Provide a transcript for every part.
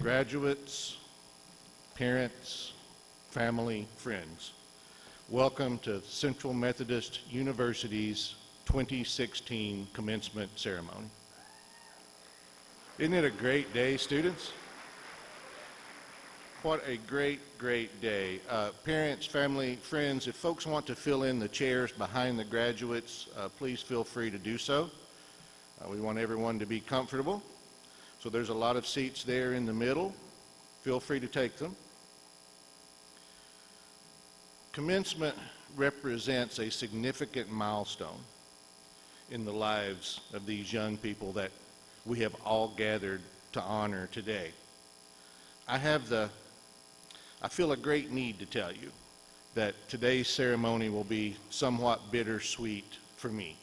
Graduates, parents, family, friends, welcome to Central Methodist University's 2016 commencement ceremony. Isn't it a great day, students? What a great, great day. Parents, family, friends, if folks want to fill in the chairs behind the graduates, please feel free to do so. We want everyone to be comfortable. So there's a lot of seats there in the middle. Feel free to take them. Commencement represents a significant milestone in the lives of these young people that we have all gathered to honor today. I feel a great need to tell you that today's ceremony will be somewhat bittersweet for me.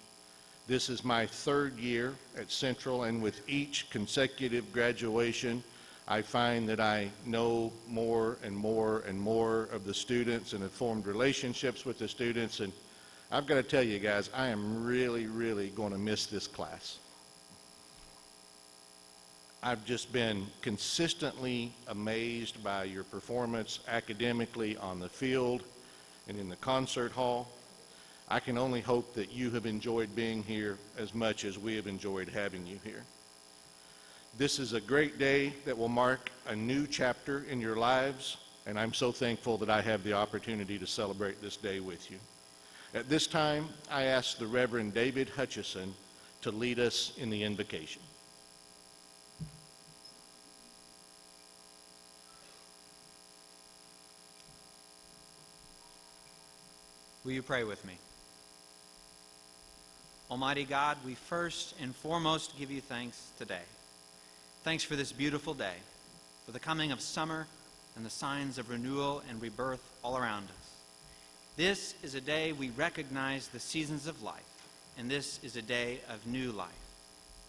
This is my third year at Central, and with each consecutive graduation, I find that I know more and more and more of the students and have formed relationships with the students. And I've got to tell you guys, I am really, really going to miss this class. I've just been consistently amazed by your performance academically on the field and in the concert hall. I can only hope that you have enjoyed being here as much as we have enjoyed having you here. This is a great day that will mark a new chapter in your lives, and I'm so thankful that I have the opportunity to celebrate this day with you. At this time, I ask the Reverend David Hutchison to lead us in the invocation. Will you pray with me? Almighty God, we first and foremost give you thanks today. Thanks for this beautiful day, for the coming of summer and the signs of renewal and rebirth all around us. This is a day we recognize the seasons of life, and this is a day of new life.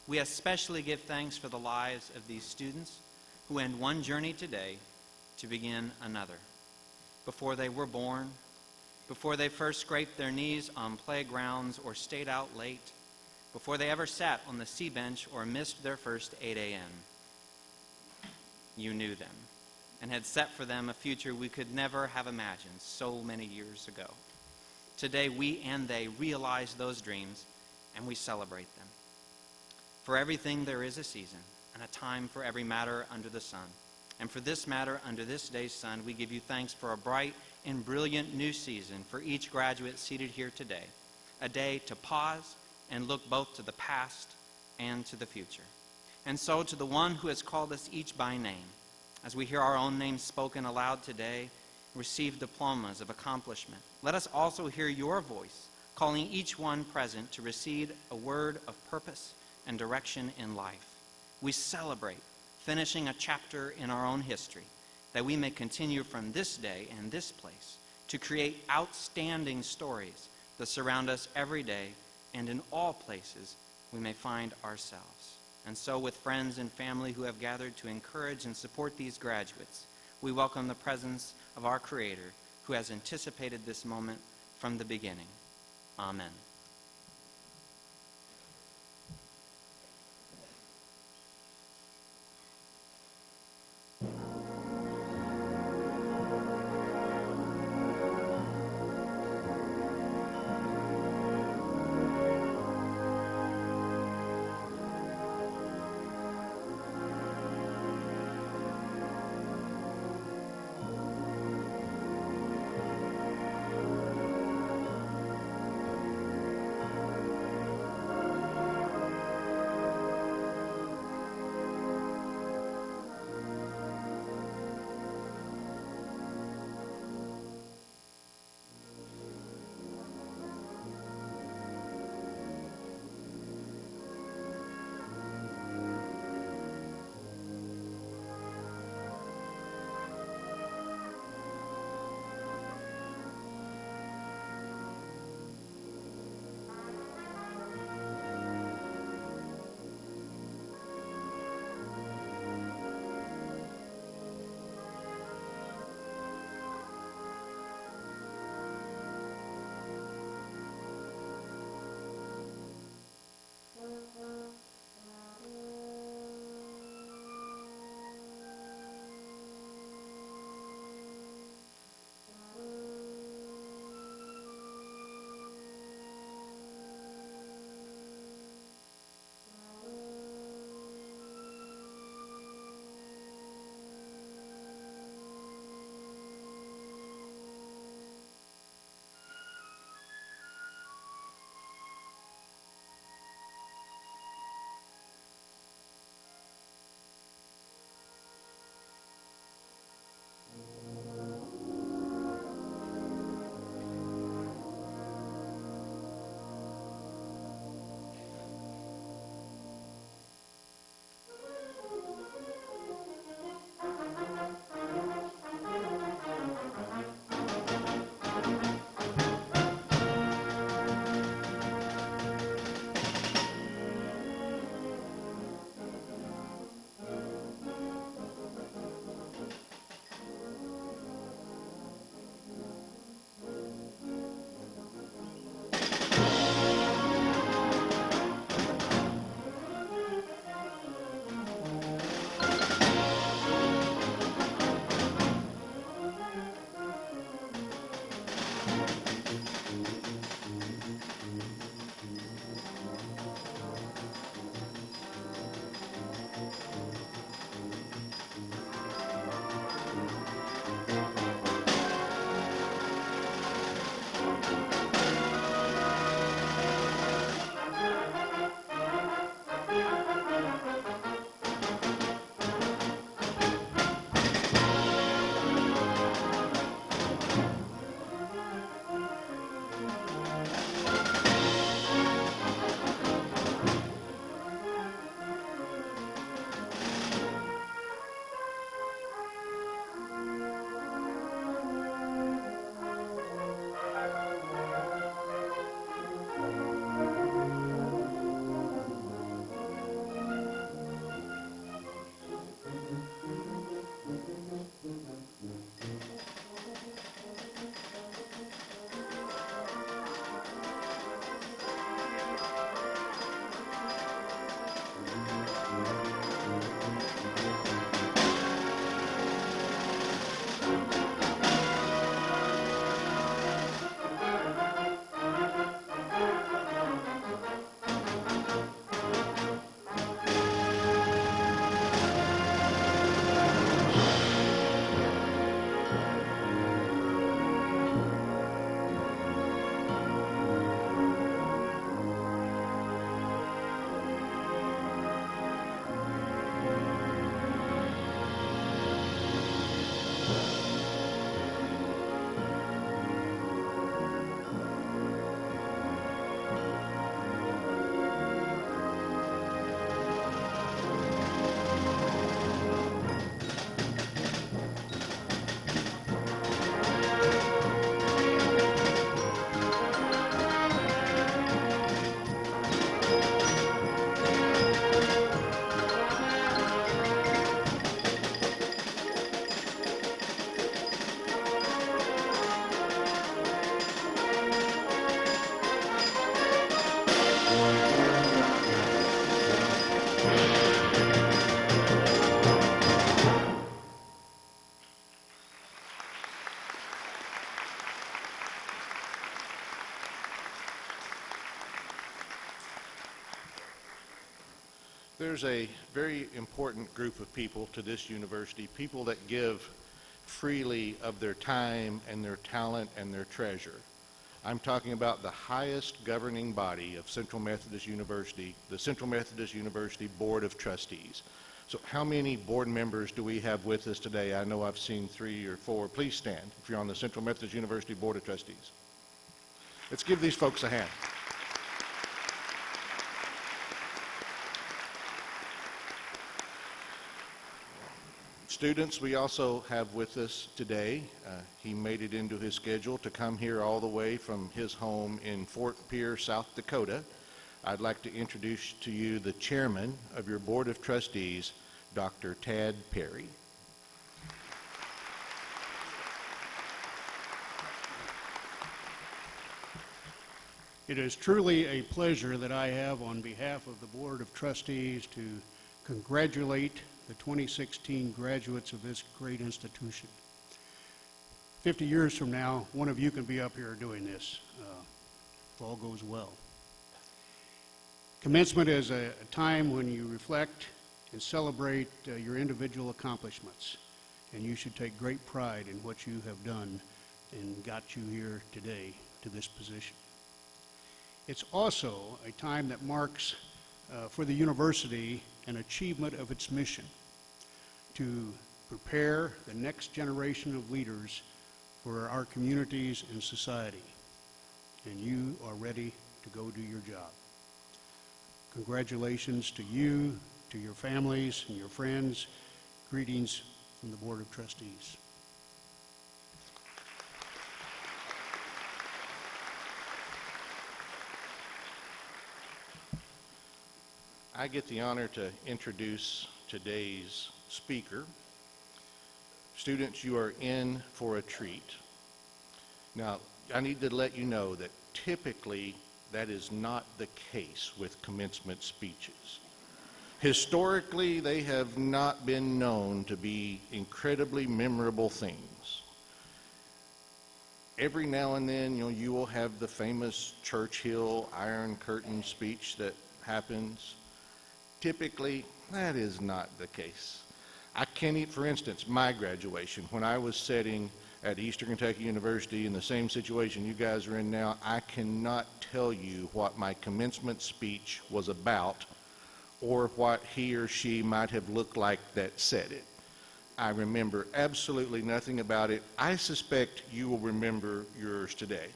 We especially give thanks for the lives of these students who end one journey today to begin another. Before they were born, before they first scraped their knees on playgrounds or stayed out late, before they ever sat on the C bench or missed their first 8 a.m., you knew them and had set for them a future we could never have imagined so many years ago. Today, we and they realize those dreams, and we celebrate them. For everything there is a season, and a time for every matter under the sun. And for this matter under this day's sun, we give you thanks for a bright and brilliant new season for each graduate seated here today, a day to pause and look both to the past and to the future. And so to the one who has called us each by name, as we hear our own names spoken aloud today, receive diplomas of accomplishment, let us also hear your voice calling each one present to receive a word of purpose and direction in life. We celebrate finishing a chapter in our own history, that we may continue from this day and this place to create outstanding stories that surround us every day and in all places we may find ourselves. And so with friends and family who have gathered to encourage and support these graduates, we welcome the presence of our Creator who has anticipated this moment from the beginning. Amen. There's a very important group of people to this university, people that give freely of their time and their talent and their treasure. I'm talking about the highest governing body of Central Methodist University, the Central Methodist University Board of Trustees. So how many board members do we have with us today? I know I've seen 3 or 4. Please stand if you're on the Central Methodist University Board of Trustees. Let's give these folks a hand. Students, we also have with us today, he made it into his schedule to come here all the way from his home in Fort Pierce, South Dakota. I'd like to introduce to you the chairman of your Board of Trustees, Dr. Tad Perry. It is truly a pleasure that I have on behalf of the Board of Trustees to congratulate the 2016 graduates of this great institution. 50 years from now, one of you can be up here doing this, if all goes well. Commencement is a time when you reflect and celebrate your individual accomplishments, and you should take great pride in what you have done and got you here today to this position. It's also a time that marks for the university an achievement of its mission to prepare the next generation of leaders for our communities and society. And you are ready to go do your job. Congratulations to you, to your families and your friends. Greetings from the Board of Trustees. I get the honor to introduce today's speaker. Students, you are in for a treat. Now, I need to let you know that typically that is not the case with commencement speeches. Historically, they have not been known to be incredibly memorable things. Every now and then, you will have the famous Churchill Iron Curtain speech that happens. Typically, that is not the case. I can't eat, for instance, my graduation, when I was sitting at Eastern Kentucky University in the same situation you guys are in now, I cannot tell you what my commencement speech was about or what he or she might have looked like that said it. I remember absolutely nothing about it. I suspect you will remember yours today.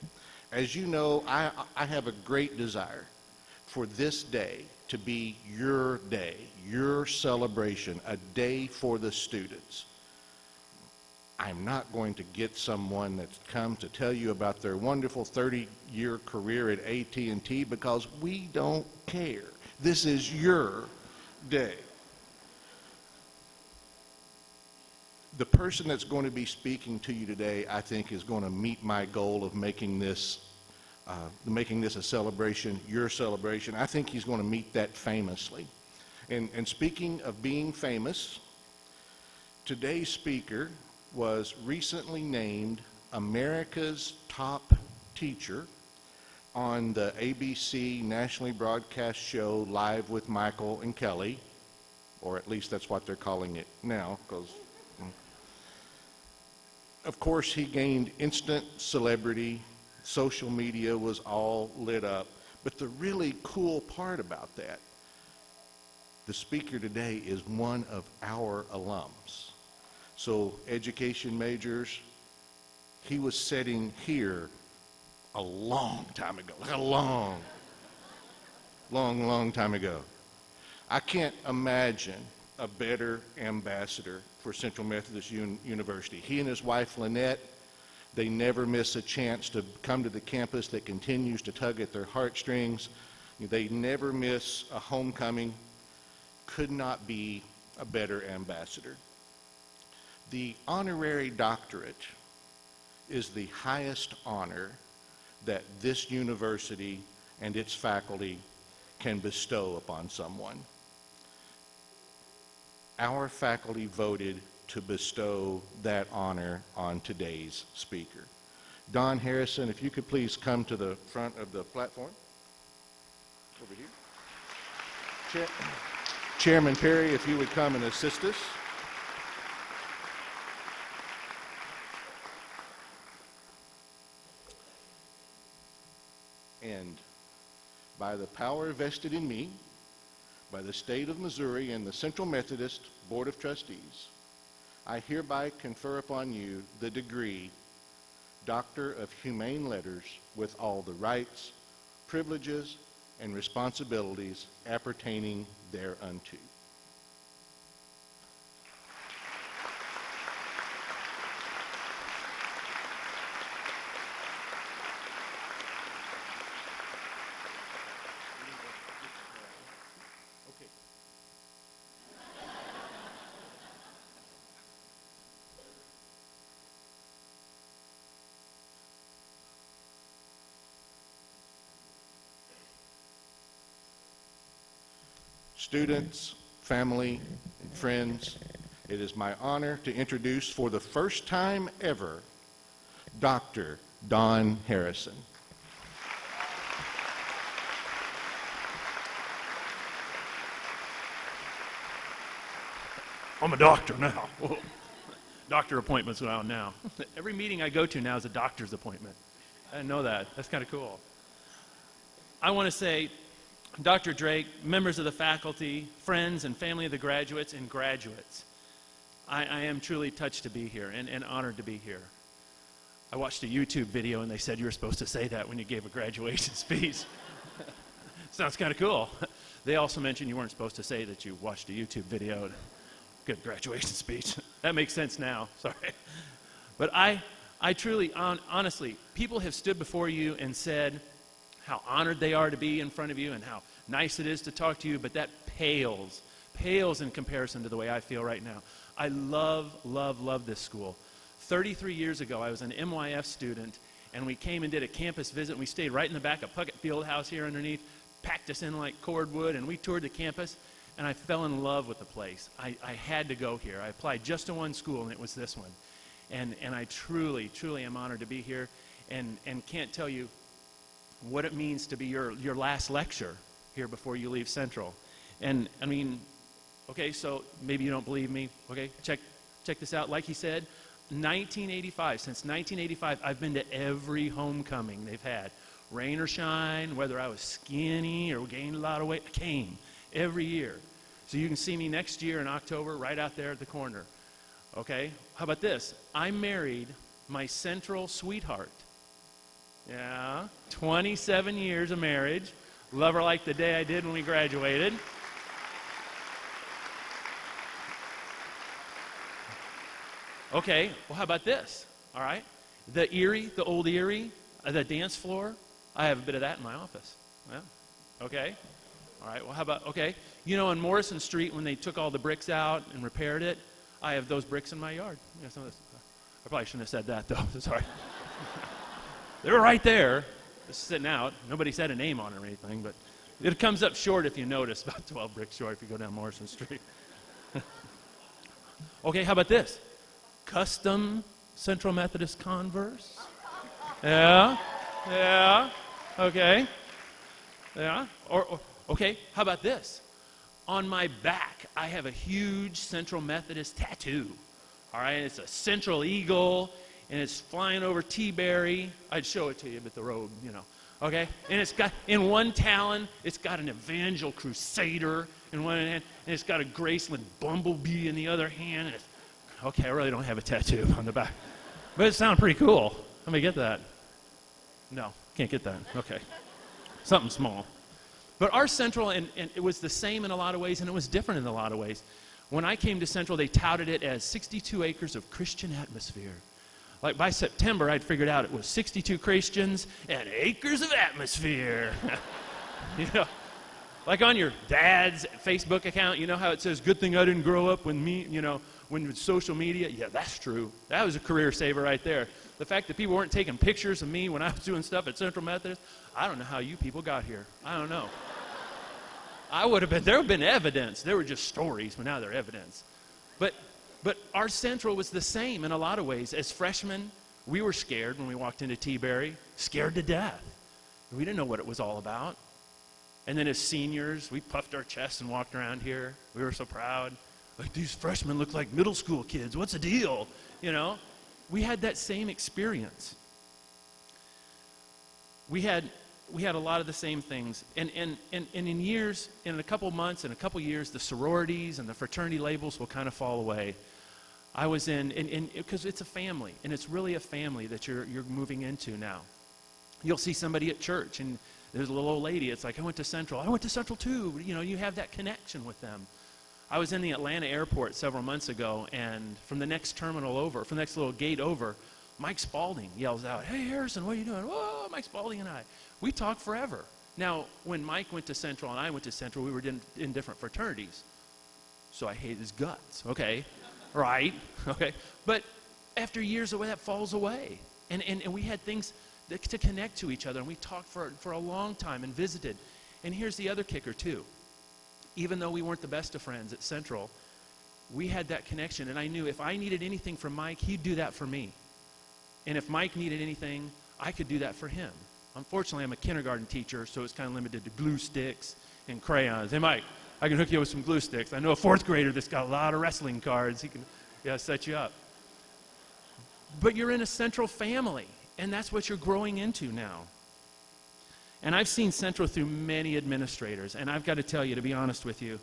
As you know, I have a great desire for this day to be your day, your celebration, a day for the students. I'm not going to get someone that's come to tell you about their wonderful 30-year career at AT&T because we don't care. This is your day. The person that's going to be speaking to you today, I think, is going to meet my goal of making this a celebration, your celebration. I think he's going to meet that famously. And speaking of being famous, today's speaker was recently named America's top teacher on the ABC nationally broadcast show Live with Michael and Kelly, or at least that's what they're calling it now, because of course he gained instant celebrity. Social media was all lit up. But the really cool part about that, the speaker today is one of our alums. So education majors, he was sitting here a long time ago, like a long time ago. I can't imagine a better ambassador for Central Methodist University. He and his wife, Lynette, they never miss a chance to come to the campus that continues to tug at their heartstrings. They never miss a homecoming. Could not be a better ambassador. The honorary doctorate is the highest honor that this university and its faculty can bestow upon someone. Our faculty voted to bestow that honor on today's speaker. Don Harrison, if you could please come to the front of the platform. Over here. Chairman Perry, if you would come and assist us. And by the power vested in me by the state of Missouri and the Central Methodist Board of Trustees, I hereby confer upon you the degree Doctor of Humane Letters with all the rights, privileges, and responsibilities appertaining thereunto. Students, family, and friends, it is my honor to introduce for the first time ever, Dr. Don Harrison. I'm a doctor now. Whoa. Doctor appointments are out now. Every meeting I go to now is a doctor's appointment. I didn't know that. That's kind of cool. I want to say, Dr. Drake, members of the faculty, friends and family of the graduates and graduates, I am truly touched to be here and honored to be here. I watched a YouTube video and they said you were supposed to say that when you gave a graduation speech. Sounds kind of cool. They also mentioned you weren't supposed to say that you watched a YouTube video and good graduation speech. That makes sense now, sorry. But I truly, honestly, people have stood before you and said how honored they are to be in front of you and how nice it is to talk to you, but that pales in comparison to the way I feel right now. I love this school. 33 years ago, I was an MYF student, and we came and did a campus visit, and we stayed right in the back of Puckett Fieldhouse here underneath, packed us in like cordwood, and we toured the campus, and I fell in love with the place. I had to go here. I applied just to one school, and it was this one. And I truly am honored to be here, and can't tell you what it means to be your last lecture here before you leave Central. And I mean, okay, so maybe you don't believe me. Okay, check this out. Like he said, 1985, since 1985, I've been to every homecoming they've had. Rain or shine, whether I was skinny or gained a lot of weight, I came every year. So you can see me next year in October right out there at the corner. Okay, how about this? I married my Central sweetheart. Yeah, 27 years of marriage. Love her like the day I did when we graduated. Okay, well, how about this? All right, the old Erie, the dance floor, I have a bit of that in my office. Yeah, okay. All right, well, how about, okay, you know, on Morrison Street, when they took all the bricks out and repaired it, I have those bricks in my yard. Yeah, some of this, I probably shouldn't have said that, though. Sorry. They were right there, just sitting out. Nobody said a name on it or anything, but it comes up short if you notice, about 12 bricks short if you go down Morrison Street. Okay, how about this? Custom Central Methodist Converse. Yeah, okay. Yeah, or okay, how about this? On my back, I have a huge Central Methodist tattoo. All right, it's a Central Eagle, and it's flying over T-Berry. I'd show it to you, but the road, you know. Okay, and it's got, in one talon, it's got an Evangel Crusader in one hand, and it's got a Graceland Bumblebee in the other hand. And it's, okay, I really don't have a tattoo on the back, but it sounds pretty cool. Let me get that. No, can't get that. Okay, something small. But our Central, and it was the same in a lot of ways, and it was different in a lot of ways. When I came to Central, they touted it as 62 acres of Christian atmosphere. Like by September, I'd figured out it was 62 Christians and acres of atmosphere. You know, like on your dad's Facebook account, you know how it says, good thing I didn't grow up when with social media? Yeah, that's true. That was a career saver right there. The fact that people weren't taking pictures of me when I was doing stuff at Central Methodist, I don't know how you people got here. I don't know. There would have been evidence. There were just stories, but now they're evidence. But our Central was the same in a lot of ways. As freshmen, we were scared when we walked into T-Berry, scared to death. We didn't know what it was all about. And then as seniors, we puffed our chests and walked around here. We were so proud. Like, these freshmen look like middle school kids. What's the deal? You know? We had that same experience. We had a lot of the same things. And in years, in a couple months, in a couple years, the sororities and the fraternity labels will kind of fall away. I was because it's a family, and it's really a family that you're moving into now. You'll see somebody at church, and there's a little old lady. It's like, I went to Central. I went to Central too. You know, you have that connection with them. I was in the Atlanta airport several months ago, and from the next terminal over, from the next little gate over, Mike Spalding yells out, "Hey, Harrison, what are you doing?" "Whoa, Mike Spalding and I." We talked forever. Now, when Mike went to Central and I went to Central, we were in different fraternities. So I hate his guts, okay? Right, okay? But after years of that falls away. And we had things to connect to each other, and we talked for a long time and visited. And here's the other kicker, too. Even though we weren't the best of friends at Central, we had that connection, and I knew if I needed anything from Mike, he'd do that for me. And if Mike needed anything, I could do that for him. Unfortunately, I'm a kindergarten teacher, so it's kind of limited to glue sticks and crayons. Hey, Mike, I can hook you up with some glue sticks. I know a fourth grader that's got a lot of wrestling cards. He can set you up. But you're in a Central family, and that's what you're growing into now. And I've seen Central through many administrators, and I've got to tell you, to be honest with you,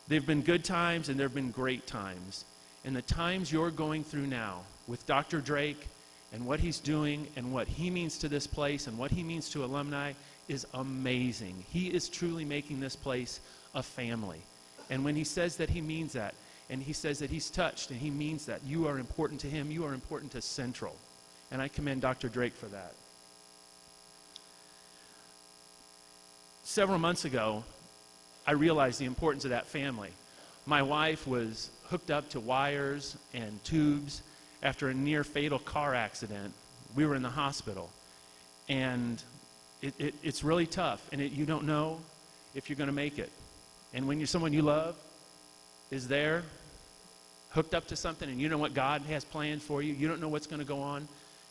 there have been good times and there have been great times. And the times you're going through now with Dr. Drake and what he's doing and what he means to this place and what he means to alumni is amazing. He is truly making this place a family. And when he says that, he means that. And he says that he's touched, and he means that. You are important to him. You are important to Central. And I commend Dr. Drake for that. Several months ago, I realized the importance of that family. My wife was hooked up to wires and tubes after a near-fatal car accident. We were in the hospital. And it's really tough, and you don't know if you're going to make it. And when someone you love is there, hooked up to something, and you know what God has planned for you, you don't know what's going to go on,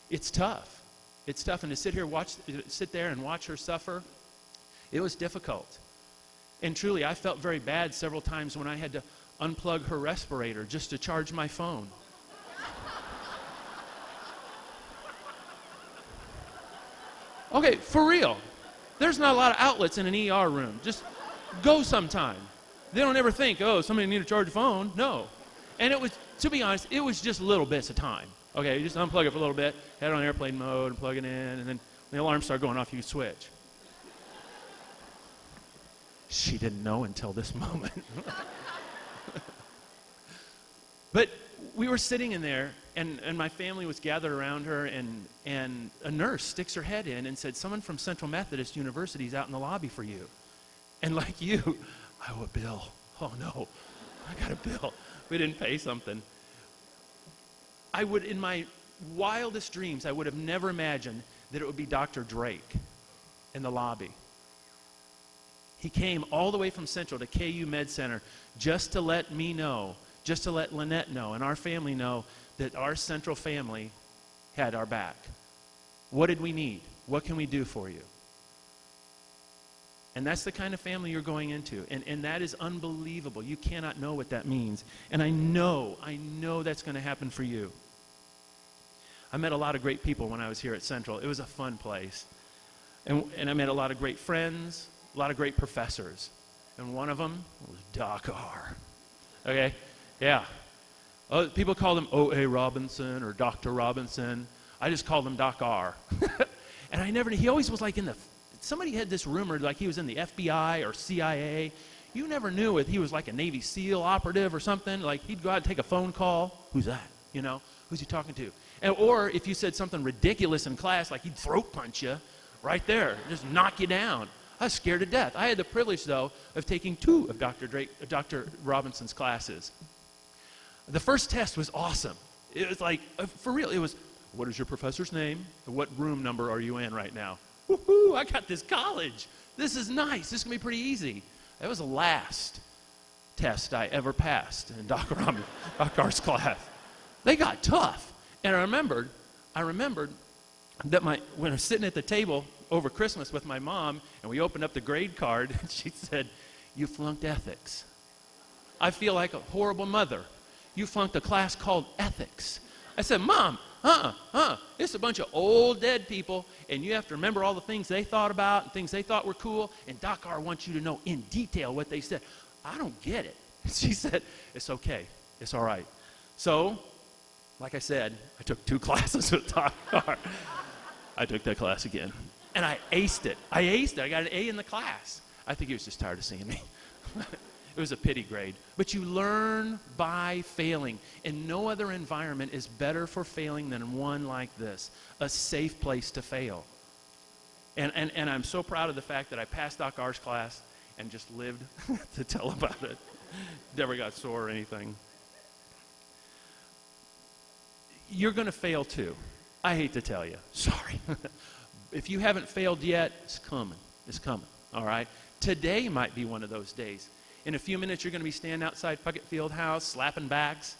it's tough. It's tough. And to sit there and watch her suffer, it was difficult. And truly, I felt very bad several times when I had to unplug her respirator just to charge my phone. Okay, for real. There's not a lot of outlets in an ER room. Just go sometime. They don't ever think, oh, somebody need to charge a phone. No. And it was, to be honest, it was just little bits of time. Okay, you just unplug it for a little bit, had it on airplane mode, and plug it in, and then when the alarm started going off, you switch. She didn't know until this moment. But we were sitting in there, and my family was gathered around her, and a nurse sticks her head in and said, someone from Central Methodist University is out in the lobby for you. And like you, I owe a bill. Oh no, I got a bill. We didn't pay something. In my wildest dreams, I would have never imagined that it would be Dr. Drake in the lobby. He came all the way from Central to KU Med Center just to let me know, just to let Lynette know and our family know that our Central family had our back. What did we need? What can we do for you? And that's the kind of family you're going into. And that is unbelievable. You cannot know what that means. And I know that's going to happen for you. I met a lot of great people when I was here at Central. It was a fun place. And I met a lot of great friends, a lot of great professors. And one of them was Doc R. Okay? Yeah. People call him O.A. Robinson or Dr. Robinson. I just called him Doc R. And he always was like somebody had this rumor like he was in the FBI or CIA. You never knew if he was like a Navy SEAL operative or something. Like he'd go out and take a phone call. Who's that? You know? Who's he talking to? Or if you said something ridiculous in class, like he'd throat punch you right there, just knock you down. I was scared to death. I had the privilege, though, of taking 2 of Dr. Robinson's classes. The first test was awesome. It was like, for real, it was, what is your professor's name? What room number are you in right now? Woohoo, I got this college. This is nice. This is going to be pretty easy. That was the last test I ever passed in Dr. R's class. They got tough. And I remembered that when I was sitting at the table, over Christmas with my mom, and we opened up the grade card, and she said, "You flunked ethics." I feel like a horrible mother. "You flunked a class called ethics." I said, "Mom, it's a bunch of old dead people, and you have to remember all the things they thought about and things they thought were cool, and Doc R wants you to know in detail what they said." "I don't get it." She said, "It's okay. It's all right." So, like I said, I took 2 classes with Doc R. I took that class again, and I aced it. I got an A in the class. I think he was just tired of seeing me. It was a pity grade. But you learn by failing, and no other environment is better for failing than one like this, a safe place to fail. And I'm so proud of the fact that I passed Doc R's class and just lived to tell about it. Never got sore or anything. You're going to fail too. I hate to tell you. Sorry. If you haven't failed yet, it's coming. It's coming. All right? Today might be one of those days. In a few minutes, you're going to be standing outside Puckett Field House, slapping bags,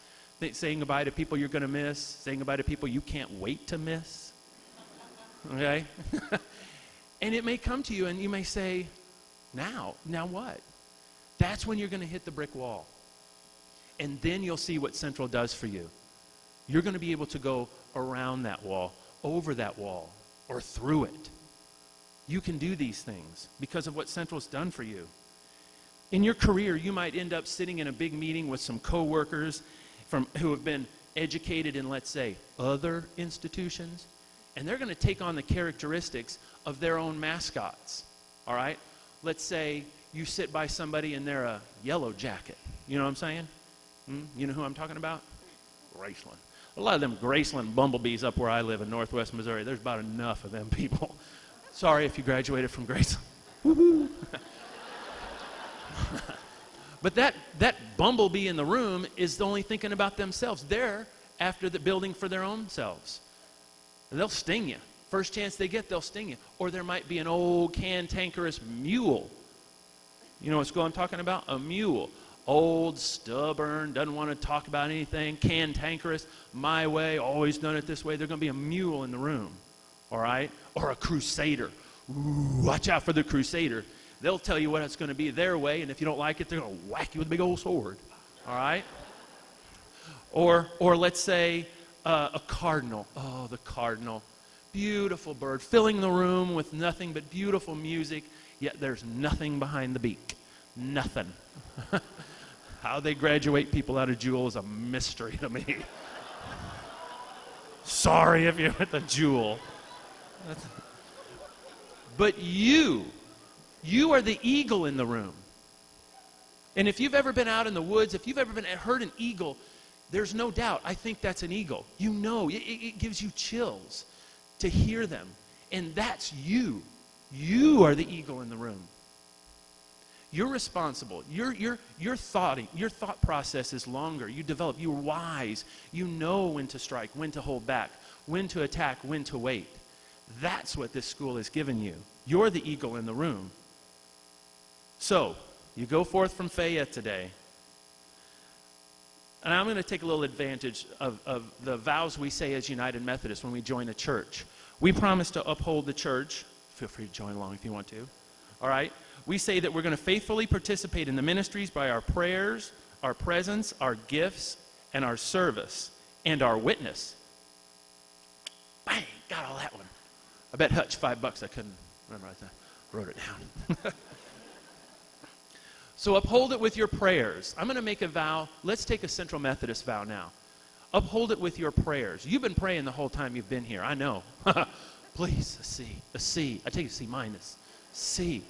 saying goodbye to people you're going to miss, saying goodbye to people you can't wait to miss. Okay? And it may come to you, and you may say, now what? That's when you're going to hit the brick wall. And then you'll see what Central does for you. You're going to be able to go around that wall, over that wall, or through it. You can do these things because of what Central's done for you. In your career, you might end up sitting in a big meeting with some coworkers who have been educated in, let's say, other institutions, and they're going to take on the characteristics of their own mascots. All right? Let's say you sit by somebody and they're a yellow jacket. You know what I'm saying? You know who I'm talking about? Graceland. A lot of them Graceland bumblebees up where I live in northwest Missouri. There's about enough of them people. Sorry if you graduated from Graceland. Woohoo! But that bumblebee in the room is only thinking about themselves. They're after the building for their own selves. They'll sting you. First chance they get, they'll sting you. Or there might be an old cantankerous mule. You know what school I'm talking about? A mule. Old, stubborn, doesn't want to talk about anything, cantankerous, my way, always done it this way. There's going to be a mule in the room, all right? Or a crusader. Ooh, watch out for the crusader. They'll tell you what it's going to be their way, and if you don't like it, they're going to whack you with a big old sword, all right? Or let's say a cardinal. Oh, the cardinal. Beautiful bird, filling the room with nothing but beautiful music, yet there's nothing behind the beak. Nothing. How they graduate people out of Jewel is a mystery to me. Sorry if you're at the Jewel. But you are the eagle in the room. And if you've ever been out in the woods, if you've ever heard an eagle, there's no doubt, I think that's an eagle. You know, it gives you chills to hear them. And that's you. You are the eagle in the room. You're responsible. Your thought process is longer. You develop. You're wise. You know when to strike, when to hold back, when to attack, when to wait. That's what this school has given you. You're the eagle in the room. So, you go forth from Fayette today. And I'm going to take a little advantage of the vows we say as United Methodists when we join a church. We promise to uphold the church. Feel free to join along if you want to. All right? We say that we're going to faithfully participate in the ministries by our prayers, our presence, our gifts, and our service, and our witness. Bang! Got all that one. I bet Hutch $5. I couldn't remember. I wrote it down. So uphold it with your prayers. I'm going to make a vow. Let's take a Central Methodist vow now. Uphold it with your prayers. You've been praying the whole time you've been here. I know. Please, a C. I take a C minus. C.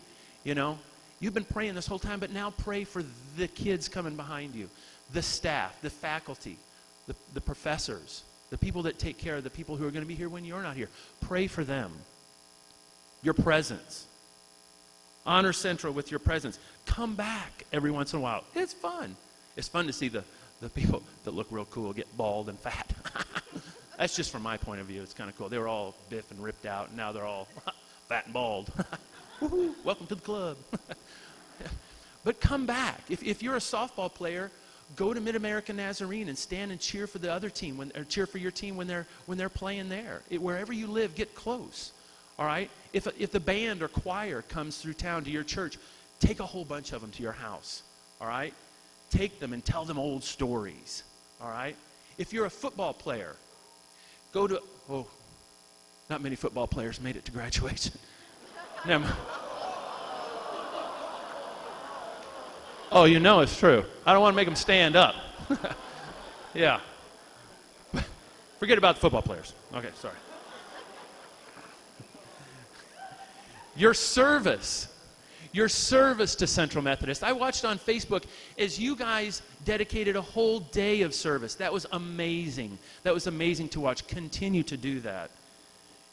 You know, you've been praying this whole time, but now pray for the kids coming behind you, the staff, the faculty, the professors, the people that take care of the people who are going to be here when you're not here. Pray for them. Your presence. Honor Central with your presence. Come back every once in a while. It's fun. It's fun to see the people that look real cool get bald and fat. That's just from my point of view. It's kind of cool. They were all biff and ripped out, and now they're all fat and bald. Woohoo, welcome to the club. But come back. If you're a softball player, go to Mid-American Nazarene and stand and cheer for the other team, or cheer for your team when they're playing there. Wherever you live, get close. All right? If the band or choir comes through town to your church, take a whole bunch of them to your house. All right? Take them and tell them old stories. All right? If you're a football player, go to, oh, not many football players made it to graduation. Never. Oh, you know it's true. I don't want to make them stand up. Yeah. Forget about the football players. Okay, sorry. Your service to Central Methodist. I watched on Facebook as you guys dedicated a whole day of service. That was amazing. That was amazing to watch. Continue to do that.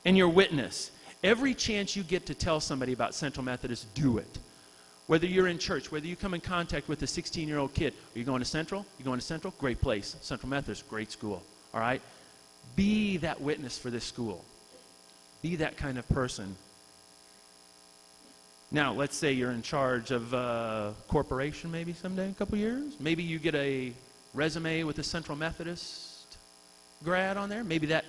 And your witness. Every chance you get to tell somebody about Central Methodist, do it. Whether you're in church, whether you come in contact with a 16-year-old kid. Are you going to Central? You going to Central? Great place. Central Methodist, great school. All right? Be that witness for this school. Be that kind of person. Now, let's say you're in charge of a corporation maybe someday, a couple years. Maybe you get a resume with a Central Methodist grad on there. Maybe that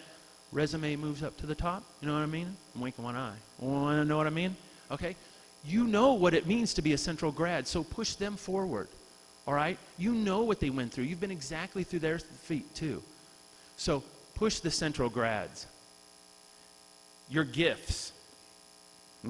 resume moves up to the top. You know what I mean? I'm winking one eye. Want to know what I mean? Okay. You know what it means to be a Central grad, so push them forward. All right? You know what they went through. You've been exactly through their feet, too. So push the Central grads. Your gifts.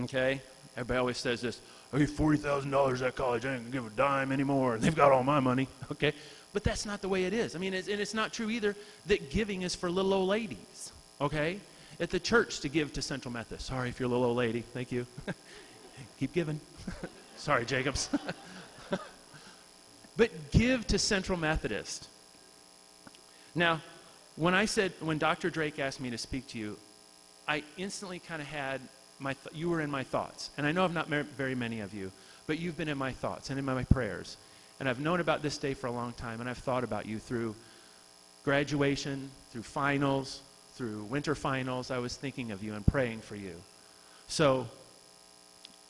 Okay? Everybody always says this, I get $40,000 at college, I ain't gonna give a dime anymore, and they've got all my money, okay? But that's not the way it is. I mean, and it's not true either that giving is for little old ladies, okay? At the church to give to Central Methodist. Sorry if you're a little old lady, thank you. Keep giving. Sorry, Jacobs. But give to Central Methodist. Now, when Dr. Drake asked me to speak to you, I instantly kind of had you were in my thoughts. And I know I've not met very many of you, but you've been in my thoughts and in my prayers. And I've known about this day for a long time, and I've thought about you through graduation, through finals, through winter finals. I was thinking of you and praying for you. So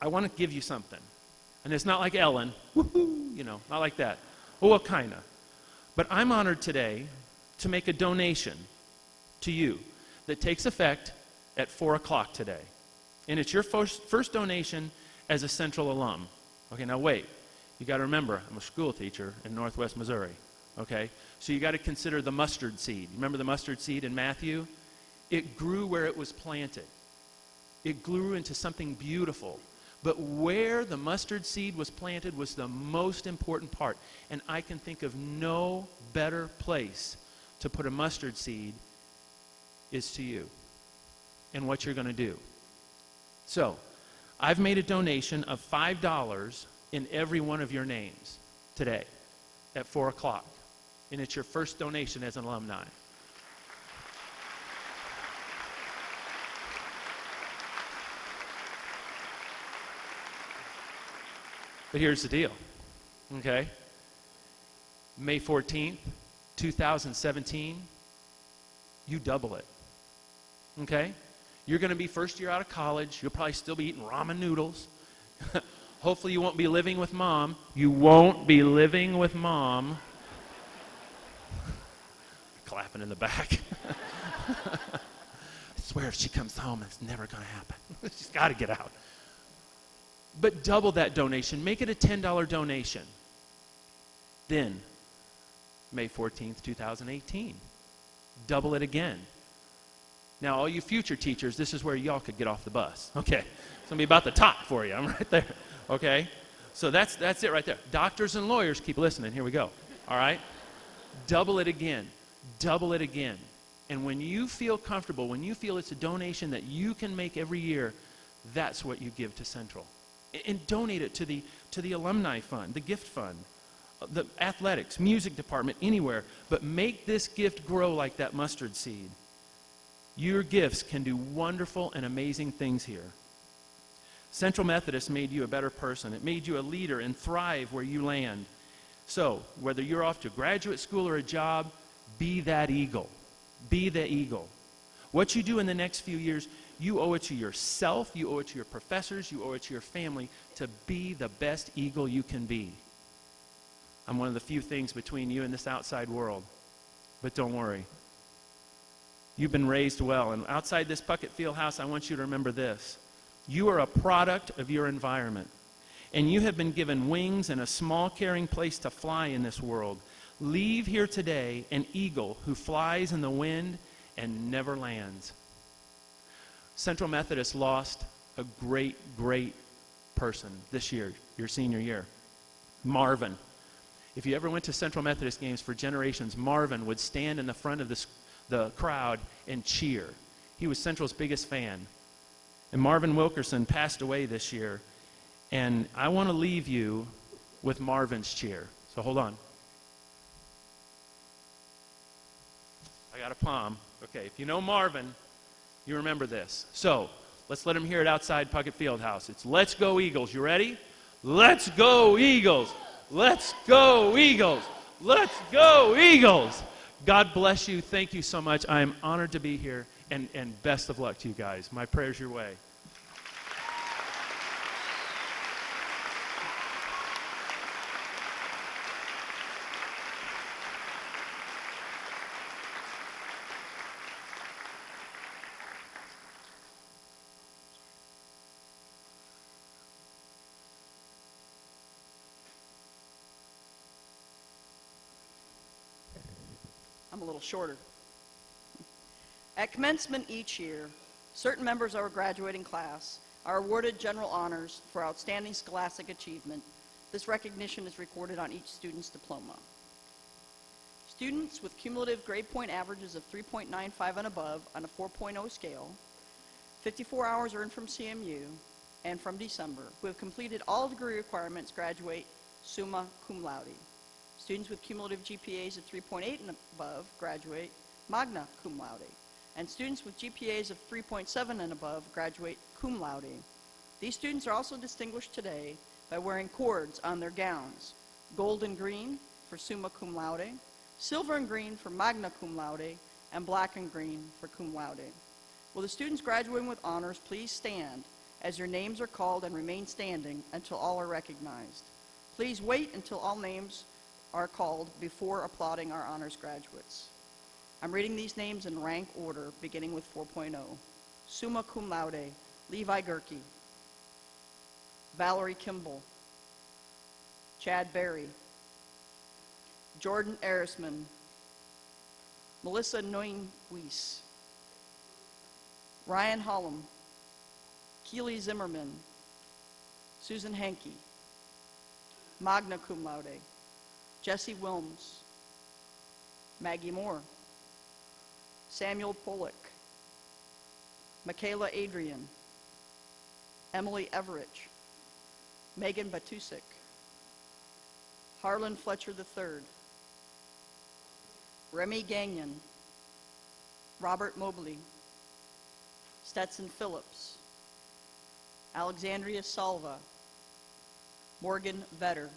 I want to give you something. And it's not like Ellen, woohoo, not like that. Well, kind of. But I'm honored today to make a donation to you that takes effect at 4 o'clock today. And it's your first donation as a Central alum. Okay, now wait. You got to remember, I'm a school teacher in Northwest Missouri. Okay? So you got to consider the mustard seed. Remember the mustard seed in Matthew? It grew where it was planted. It grew into something beautiful. But where the mustard seed was planted was the most important part. And I can think of no better place to put a mustard seed is to you and what you're going to do. So, I've made a donation of $5 in every one of your names today at 4 o'clock. And it's your first donation as an alumni. But here's the deal, okay? May 14th, 2017, you double it, okay? You're going to be first year out of college. You'll probably still be eating ramen noodles. Hopefully you won't be living with mom. You won't be living with mom. Clapping in the back. I swear if she comes home, it's never going to happen. She's got to get out. But double that donation. Make it a $10 donation. Then, May 14th, 2018, double it again. Now, all you future teachers, this is where y'all could get off the bus. Okay. It's going to be about the top for you. I'm right there. Okay? So that's it right there. Doctors and lawyers, keep listening. Here we go. All right? Double it again. Double it again. And when you feel comfortable, when you feel it's a donation that you can make every year, that's what you give to Central. And donate it to the alumni fund, the gift fund, the athletics, music department, anywhere. But make this gift grow like that mustard seed. Your gifts can do wonderful and amazing things here. Central Methodist made you a better person. It made you a leader and thrive where you land. So, whether you're off to graduate school or a job, be that eagle. Be the eagle. What you do in the next few years, you owe it to yourself, you owe it to your professors, you owe it to your family to be the best eagle you can be. I'm one of the few things between you and this outside world. But don't worry. You've been raised well. And outside this Puckett Field House, I want you to remember this. You are a product of your environment. And you have been given wings and a small caring place to fly in this world. Leave here today an eagle who flies in the wind and never lands. Central Methodist lost a great, great person this year, your senior year. Marvin. If you ever went to Central Methodist games for generations, Marvin would stand in the front of the crowd and cheer. He was Central's biggest fan. And Marvin Wilkerson passed away this year. And I want to leave you with Marvin's cheer. So hold on. I got a palm. Okay, if you know Marvin, you remember this. So let's let him hear it outside Puckett Fieldhouse. It's "Let's Go Eagles." You ready? Let's go Eagles! Let's go Eagles! Let's go Eagles! God bless you. Thank you so much. I am honored to be here, and best of luck to you guys. My prayers your way. I'm a little shorter. At commencement each year, certain members of our graduating class are awarded general honors for outstanding scholastic achievement. This recognition is recorded on each student's diploma. Students with cumulative grade point averages of 3.95 and above on a 4.0 scale, 54 hours earned from CMU and from December, who have completed all degree requirements graduate summa cum laude. Students with cumulative GPAs of 3.8 and above graduate magna cum laude. And students with GPAs of 3.7 and above graduate cum laude. These students are also distinguished today by wearing cords on their gowns, gold and green for summa cum laude, silver and green for magna cum laude, and black and green for cum laude. Will the students graduating with honors please stand as your names are called and remain standing until all are recognized. Please wait until all names are called before applauding our honors graduates. I'm reading these names in rank order, beginning with 4.0. Summa cum laude, Levi Gerke. Valerie Kimball. Chad Berry. Jordan Erisman. Melissa Nguyen-Weiss. Ryan Hollum. Keely Zimmerman. Susan Henke. Magna cum laude, Jesse Wilms. Maggie Moore. Samuel Pollock. Michaela Adrian. Emily Everett. Megan Batusik. Harlan Fletcher III. Remy Gagnon. Robert Mobley. Stetson Phillips. Alexandria Salva. Morgan Vetter.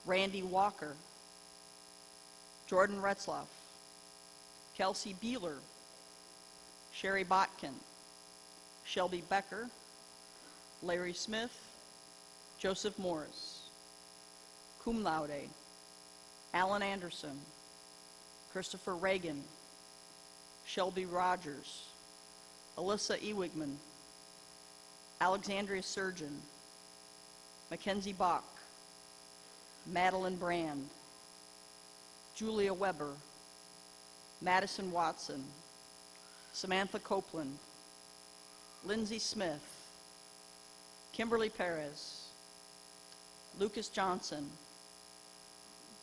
Randy Walker. Jordan Retzloff. Kelsey Beeler. Sherry Botkin. Shelby Becker. Larry Smith. Joseph Morris. Cum laude. Alan Anderson. Christopher Reagan. Shelby Rogers. Alyssa Ewigman. Alexandria Surgeon. Mackenzie Bach. Madeline Brand. Julia Weber. Madison Watson. Samantha Copeland. Lindsay Smith. Kimberly Perez. Lucas Johnson.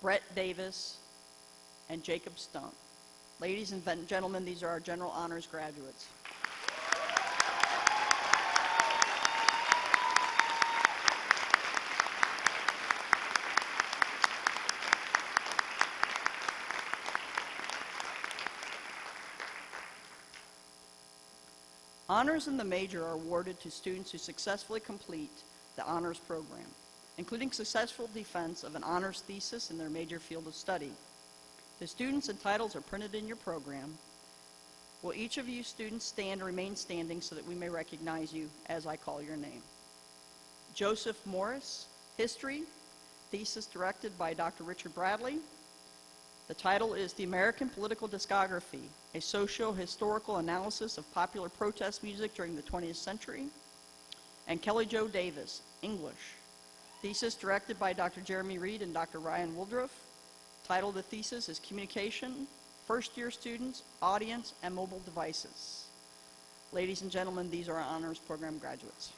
Brett Davis. And Jacob Stump. Ladies and gentlemen, these are our general honors graduates. Honors in the major are awarded to students who successfully complete the honors program, including successful defense of an honors thesis in their major field of study. The students and titles are printed in your program. Will each of you students stand and remain standing so that we may recognize you as I call your name? Joseph Morris, History, thesis directed by Dr. Richard Bradley. The title is The American Political Discography, a Socio-Historical Analysis of Popular Protest Music During the 20th Century. And Kelly Jo Davis, English. Thesis directed by Dr. Jeremy Reed and Dr. Ryan Woodruff. Title of the thesis is Communication, First-Year Students, Audience, and Mobile Devices. Ladies and gentlemen, these are our honors program graduates.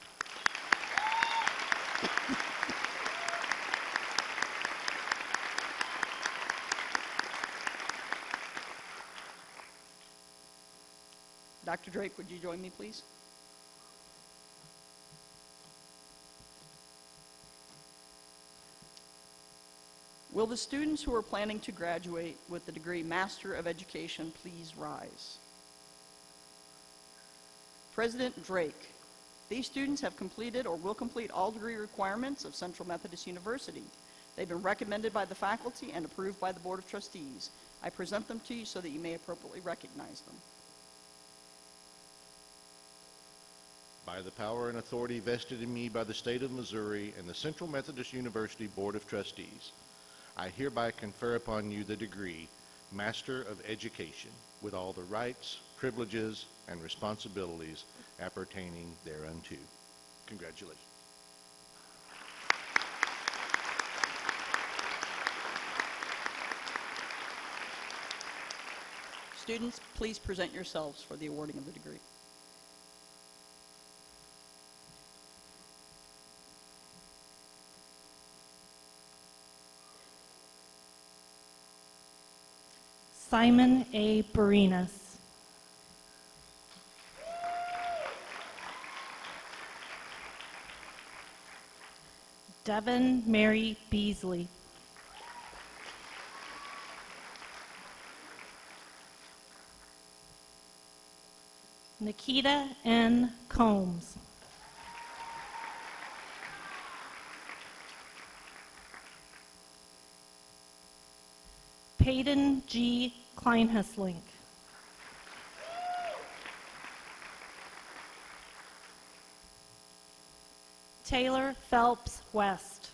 Dr. Drake, would you join me, please? Will the students who are planning to graduate with the degree Master of Education please rise? President Drake, these students have completed or will complete all degree requirements of Central Methodist University. They've been recommended by the faculty and approved by the Board of Trustees. I present them to you so that you may appropriately recognize them. By the power and authority vested in me by the state of Missouri and the Central Methodist University Board of Trustees, I hereby confer upon you the degree Master of Education with all the rights, privileges, and responsibilities appertaining thereunto. Congratulations. Students, please present yourselves for the awarding of the degree. Simon A. Barinas. Devin Mary Beasley. Nikita N. Combs. Peyton G. Kleinhuslink. Taylor Phelps West.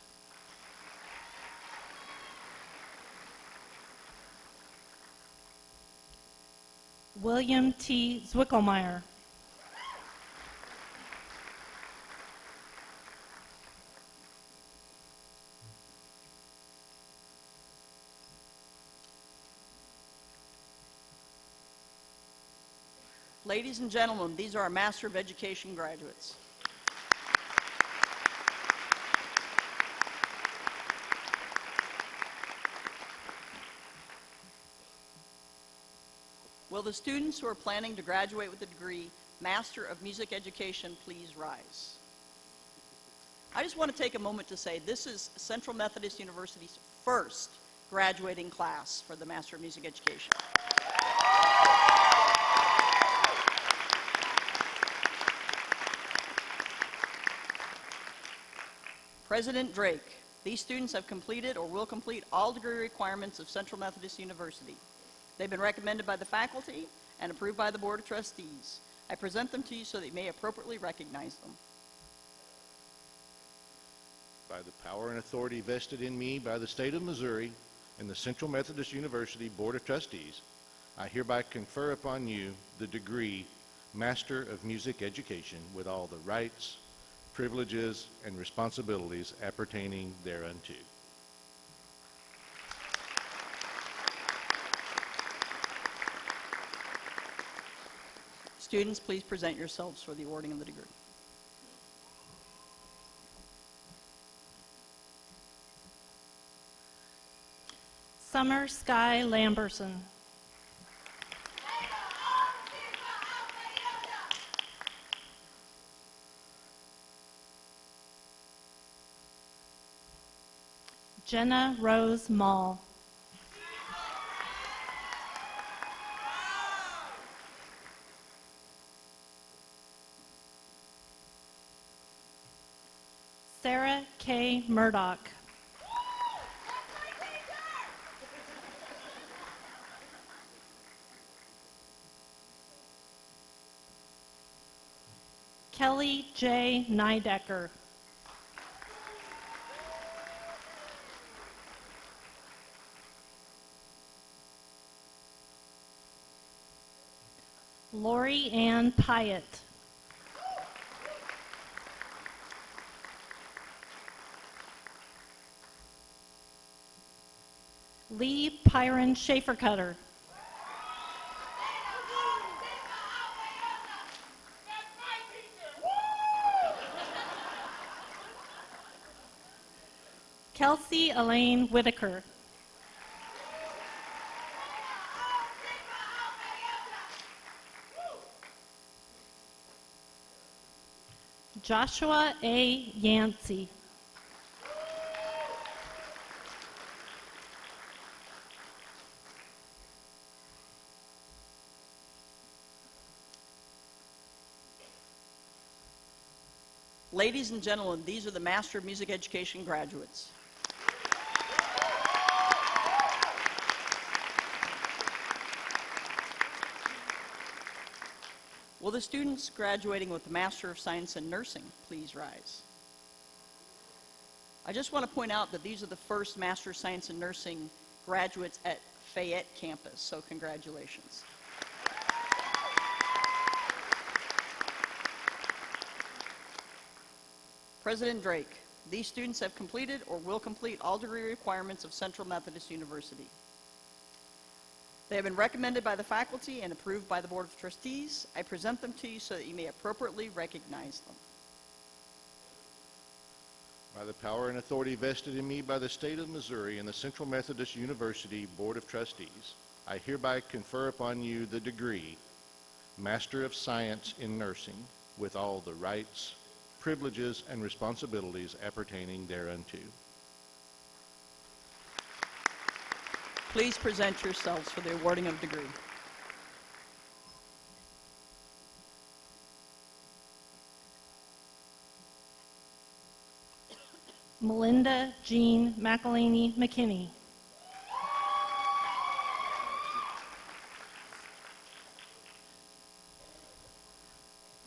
William T. Zwickelmeyer. Ladies and gentlemen, these are our Master of Education graduates. Will the students who are planning to graduate with the degree Master of Music Education please rise? I just want to take a moment to say this is Central Methodist University's first graduating class for the Master of Music Education. President Drake, these students have completed or will complete all degree requirements of Central Methodist University. They've been recommended by the faculty and approved by the Board of Trustees. I present them to you so that you may appropriately recognize them. By the power and authority vested in me by the state of Missouri and the Central Methodist University Board of Trustees, I hereby confer upon you the degree Master of Music Education with all the rights, privileges, and responsibilities appertaining thereunto. Students, please present yourselves for the awarding of the degree. Summer Sky Lamberson. Jenna Rose Mall. Sarah K. Murdoch. Kelly J. Nydecker. Lori Ann Pyatt. Lee Pyron Schaefer-Cutter. Kelsey Elaine Whitaker. Joshua A. Yancey. Ladies and gentlemen, these are the Master of Music Education graduates. Will the students graduating with the Master of Science in Nursing please rise? I just want to point out that these are the first Master of Science in Nursing graduates at Fayette campus, so congratulations. President Drake, these students have completed or will complete all degree requirements of Central Methodist University. They have been recommended by the faculty and approved by the Board of Trustees. I present them to you so that you may appropriately recognize them. By the power and authority vested in me by the state of Missouri and the Central Methodist University Board of Trustees, I hereby confer upon you the degree Master of Science in Nursing with all the rights, privileges, and responsibilities appertaining thereunto. Please present yourselves for the awarding of degree. Melinda Jean McElhaney McKinney.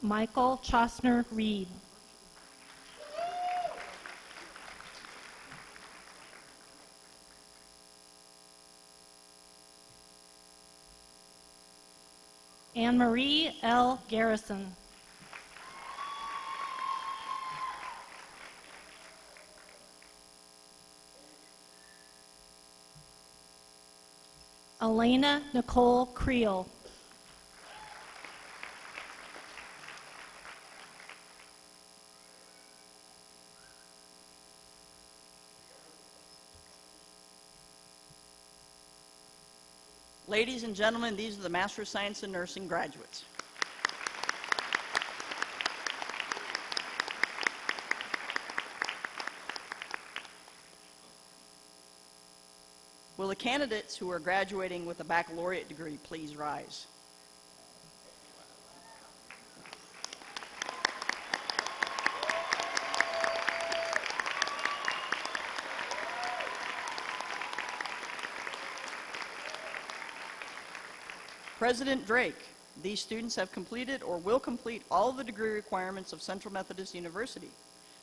Michael Chostner Reed. Anne Marie L. Garrison. Elena Nicole Creel. Ladies and gentlemen, these are the Master of Science in Nursing graduates. Will the candidates who are graduating with a baccalaureate degree please rise? President Drake, these students have completed or will complete all of the degree requirements of Central Methodist University.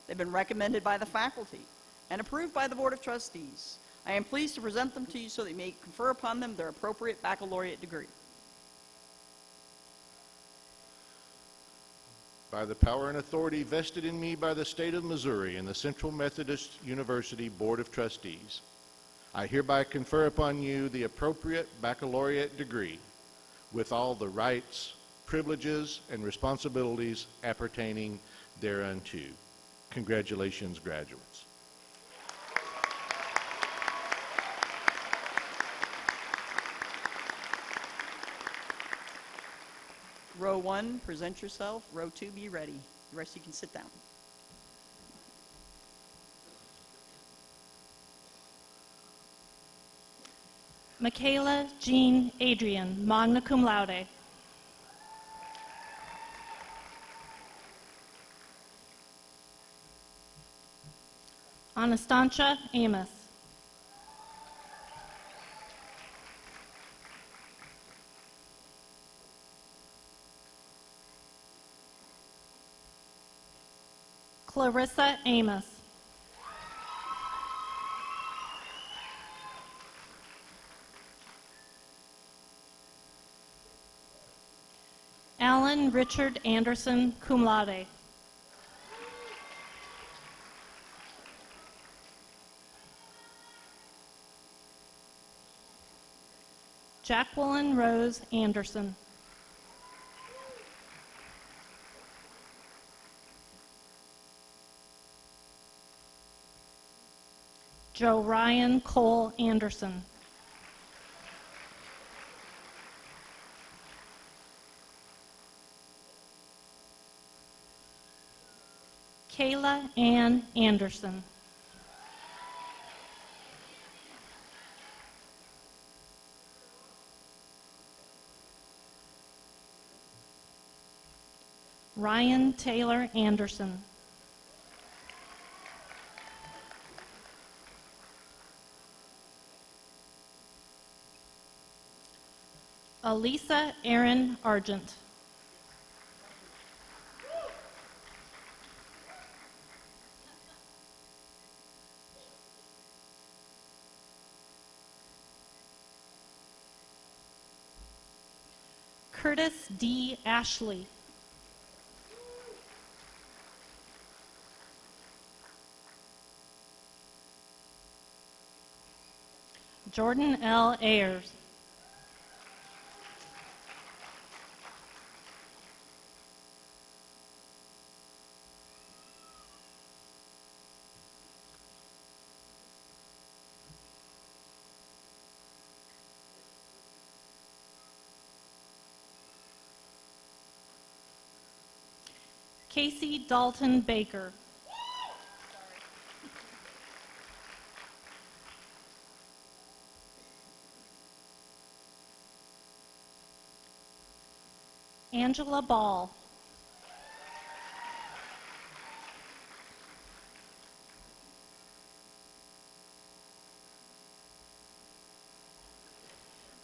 They've been recommended by the faculty and approved by the Board of Trustees. I am pleased to present them to you so that you may confer upon them their appropriate baccalaureate degree. By the power and authority vested in me by the state of Missouri and the Central Methodist University Board of Trustees, I hereby confer upon you the appropriate baccalaureate degree with all the rights, privileges, and responsibilities appertaining thereunto. Congratulations, graduates. Row 1, present yourself. Row 2, be ready. The rest you can sit down. Michaela Jean Adrian, magna cum laude. Anastasia Amos. Clarissa Amos. Alan Richard Anderson, cum laude. Jacqueline Rose Anderson. Joe Ryan Cole Anderson. Kayla Ann Anderson. Ryan Taylor Anderson. Elisa Aaron Argent. Curtis D. Ashley. Jordan L. Ayers. Casey Dalton Baker. Angela Ball.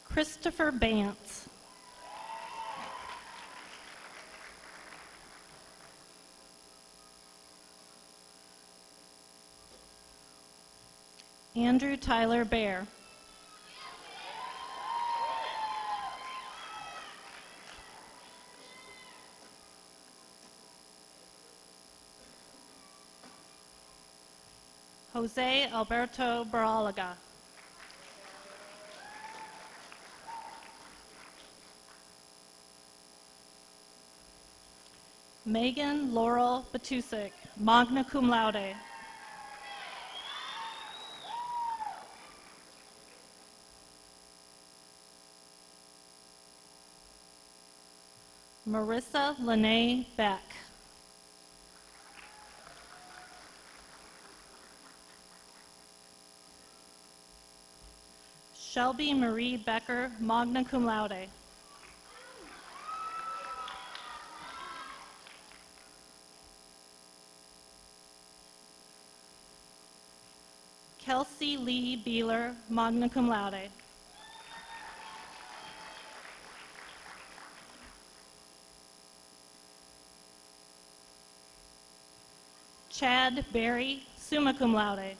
Christopher Bantz. Andrew Tyler Bear. Jose Alberto Baralaga. Megan Laurel Batusik, magna cum laude. Marissa Lene Beck. Shelby Marie Becker, magna cum laude. Kelsey Lee Beeler, magna cum laude. Chad Berry, summa cum laude.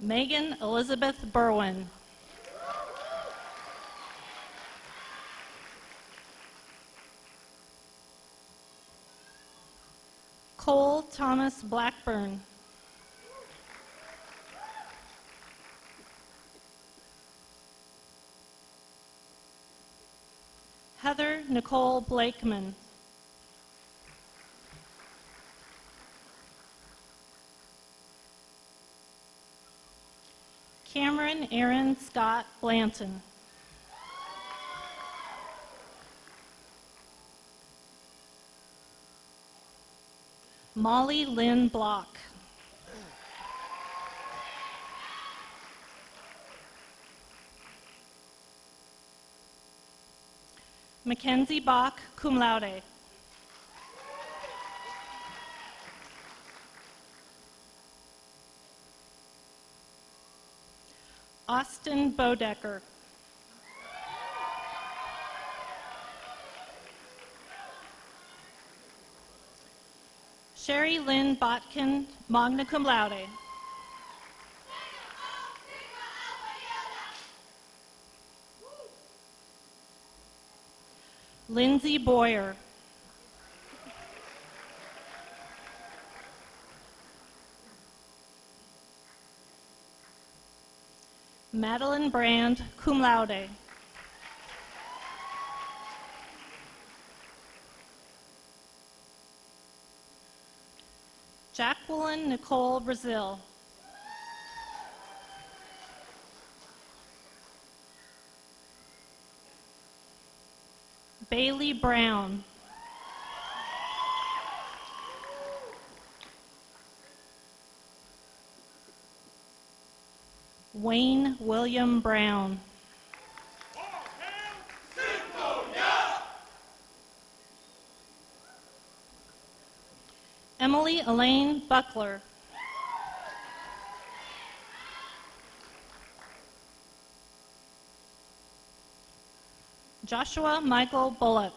Megan Elizabeth Berwin. Cole Thomas Blackburn. Heather Nicole Blakeman. Cameron Aaron Scott Blanton. Molly Lynn Block. Mackenzie Bach, cum laude. Austin Bodecker. Sherry Lynn Botkin, magna cum laude. Lindsay Boyer. Madeline Brand, cum laude. Jacqueline Nicole Brazil. Bailey Brown. Wayne William Brown. Emily Elaine Buckler. Joshua Michael Bullock.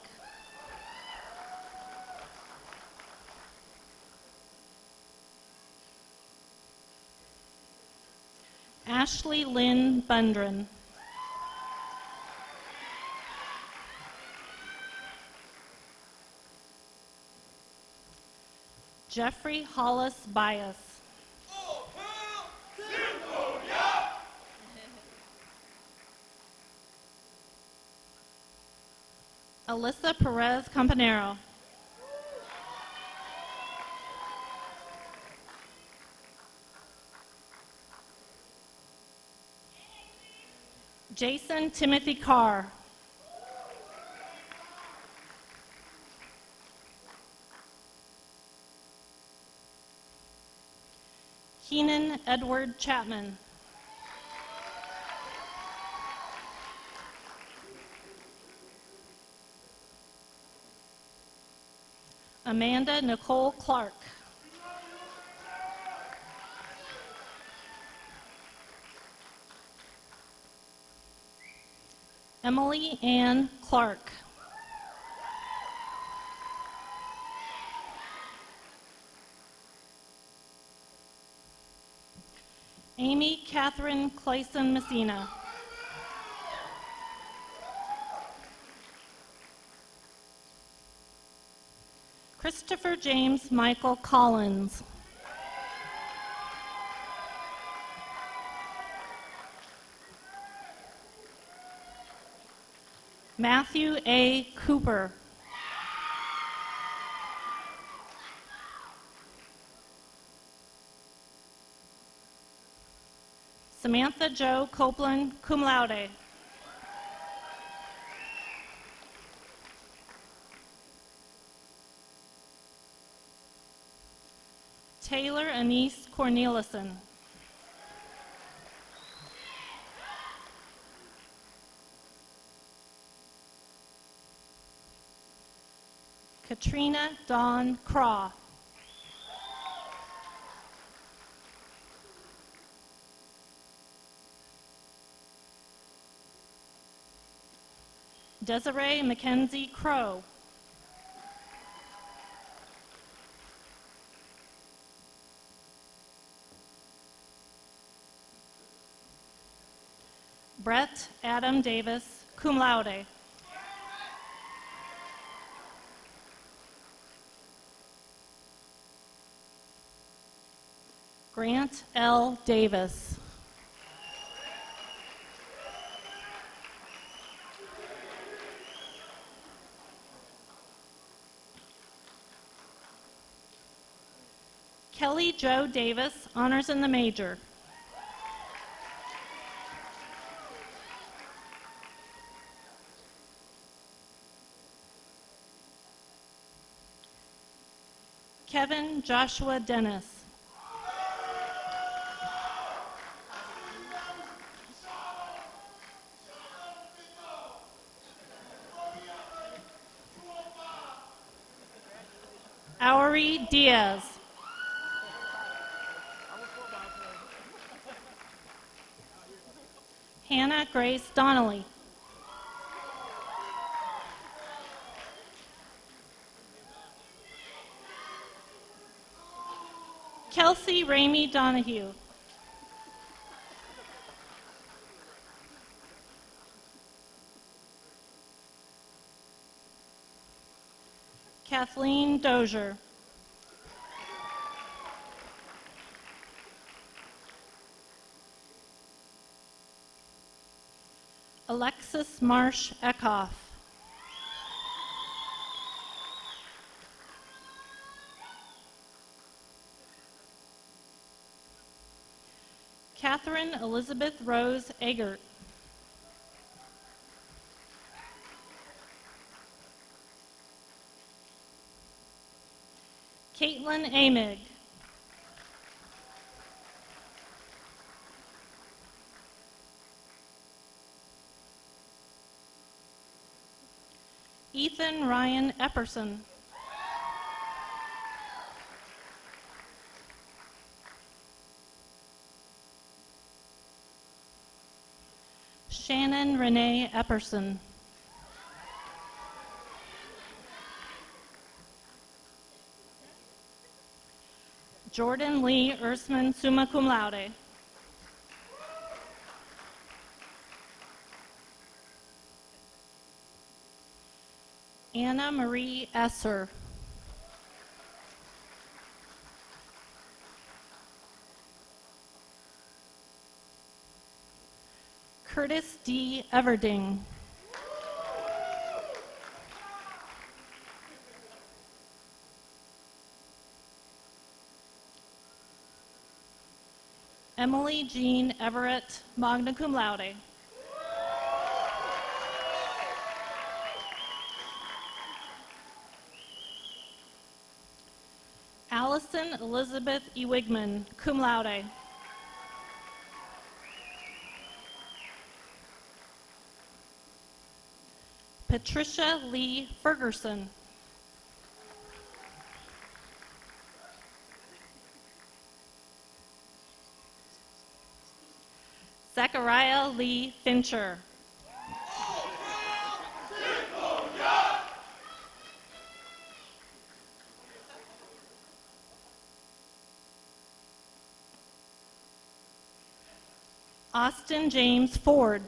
Ashley Lynn Bundren. Jeffrey Hollis Bias. Alyssa Perez Campanero. Jason Timothy Carr. Keenan Edward Chapman. Amanda Nicole Clark. Emily Ann Clark. Amy Catherine Clayson Messina. Christopher James Michael Collins. Matthew A. Cooper. Samantha Jo Copeland, cum laude. Taylor Anise Cornelison. Katrina Dawn Craw. Desiree Mackenzie Crow. Brett Adam Davis, cum laude. Grant L. Davis. Kelly Jo Davis, honors in the major. Kevin Joshua Dennis. Aury Diaz. Hannah Grace Donnelly. Kelsey Ramey Donahue. Kathleen Dozier. Alexis Marsh Eckhoff. Catherine Elizabeth Rose Eggert. Caitlin Amig. Ethan Ryan Epperson. Shannon Renee Epperson. Jordan Lee Ersman, summa cum laude. Anna Marie Esser. Curtis D. Everding. Emily Jean Everett, magna cum laude. Allison Elizabeth Ewigman, cum laude. Patricia Lee Ferguson. Zachariah Lee Fincher. Austin James Ford.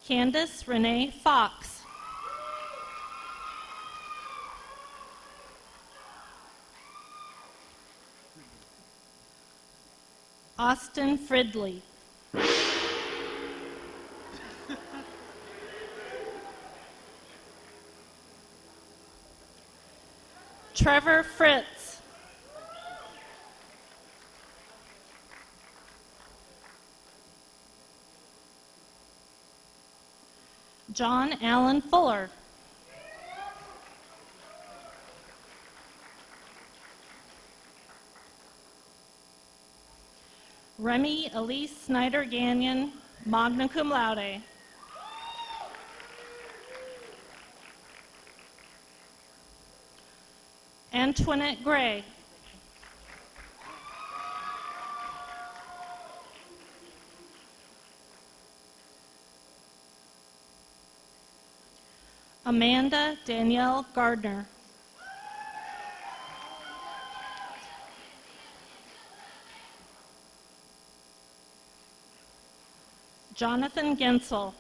Candace Renee Fox. Austin Fridley. Trevor Fritz. John Allen Fuller. Remy Elise Snyder Gagnon, magna cum laude. Antoinette Gray. Amanda Danielle Gardner. Jonathan Gensel.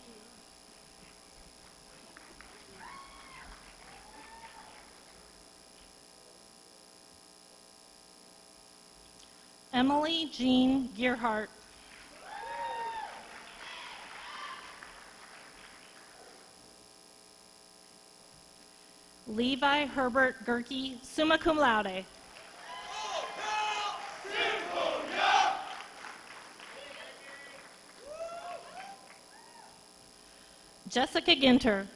Emily Jean Gearhart. Levi Herbert Gerke, summa cum laude. Jessica Ginter.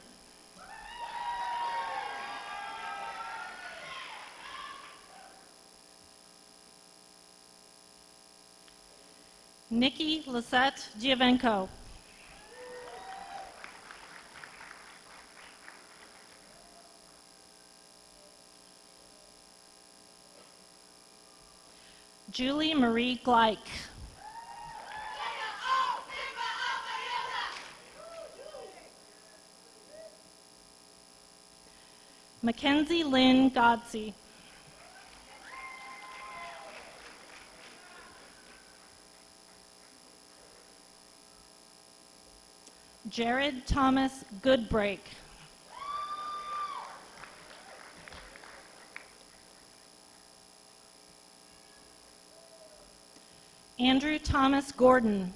Nikki Lisette Giovenco. Julie Marie Gleich. Mackenzie Lynn Godsey. Jared Thomas Goodbrake. Andrew Thomas Gordon.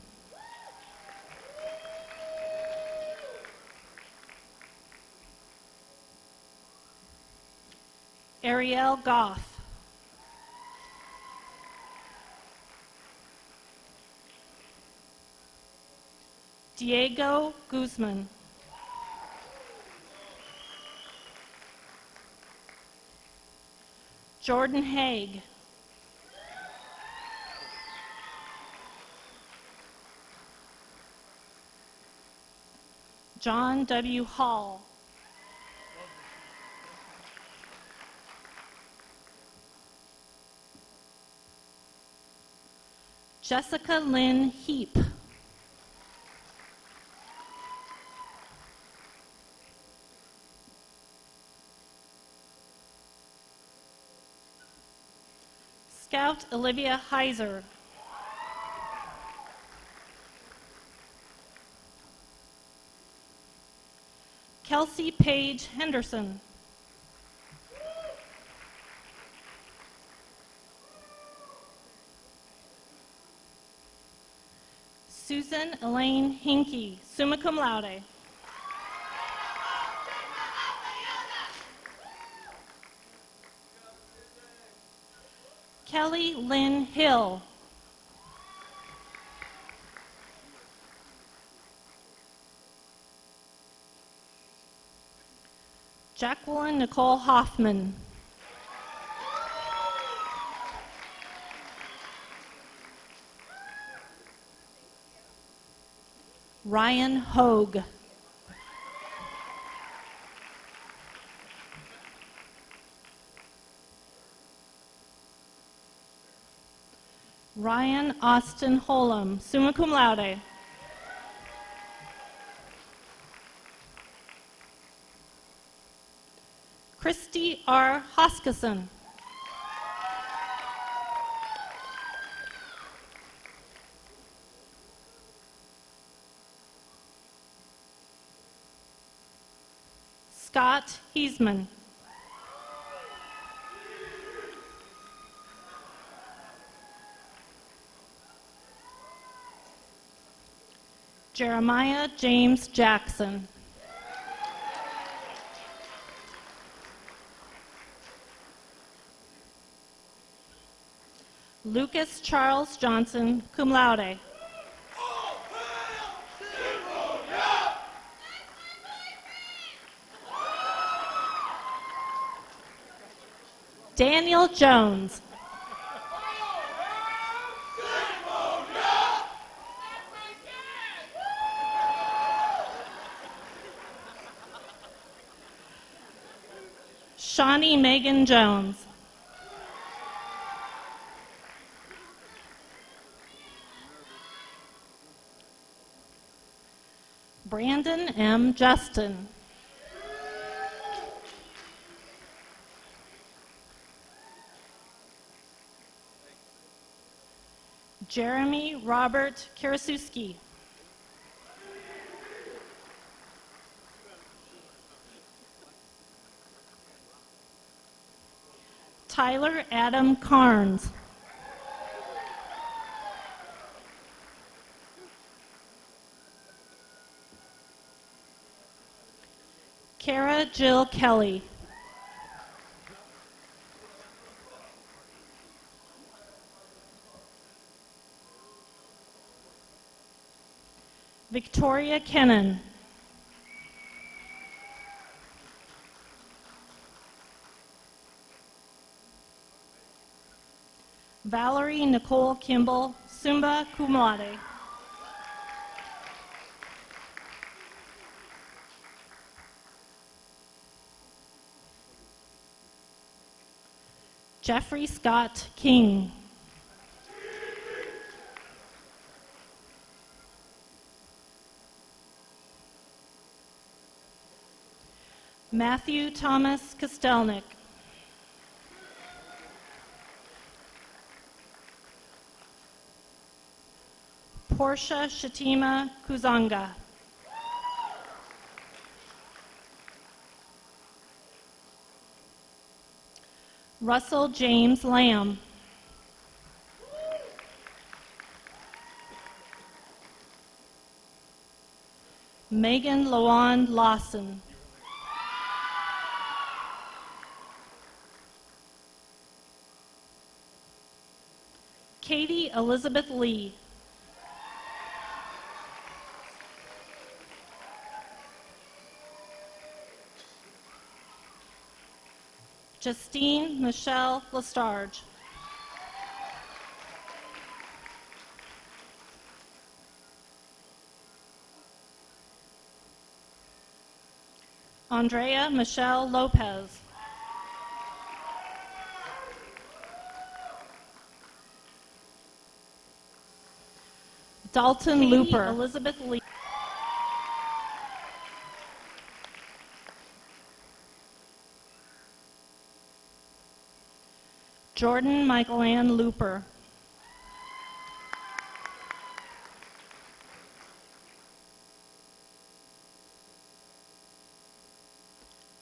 Ariel Goff. Diego Guzman. Jordan Haig. John W. Hall. Jessica Lynn Heap. Scout Olivia Heiser. Kelsey Page Henderson. Susan Elaine Hinkey, summa cum laude. Kelly Lynn Hill. Jacqueline Nicole Hoffman. Ryan Hogue. Ryan Austin Holum, summa cum laude. Christy R. Hoskison. Scott Heisman. Jeremiah James Jackson. Lucas Charles Johnson, cum laude. Daniel Jones. Shawnee Megan Jones. Brandon M. Justin. Jeremy Robert Karasuski. Tyler Adam Carnes. Kara Jill Kelly. Victoria Kennan. Valerie Nicole Kimball, summa cum laude. Jeffrey Scott King. Matthew Thomas Kostelnik. Portia Shatima Kuzanga. Russell James Lamb. Megan Lawan Lawson. Katie Elizabeth Lee. Justine Michelle Lestarge. Andrea Michelle Lopez. Dalton Katie Looper. Elizabeth Lee. Jordan Michael Ann Looper.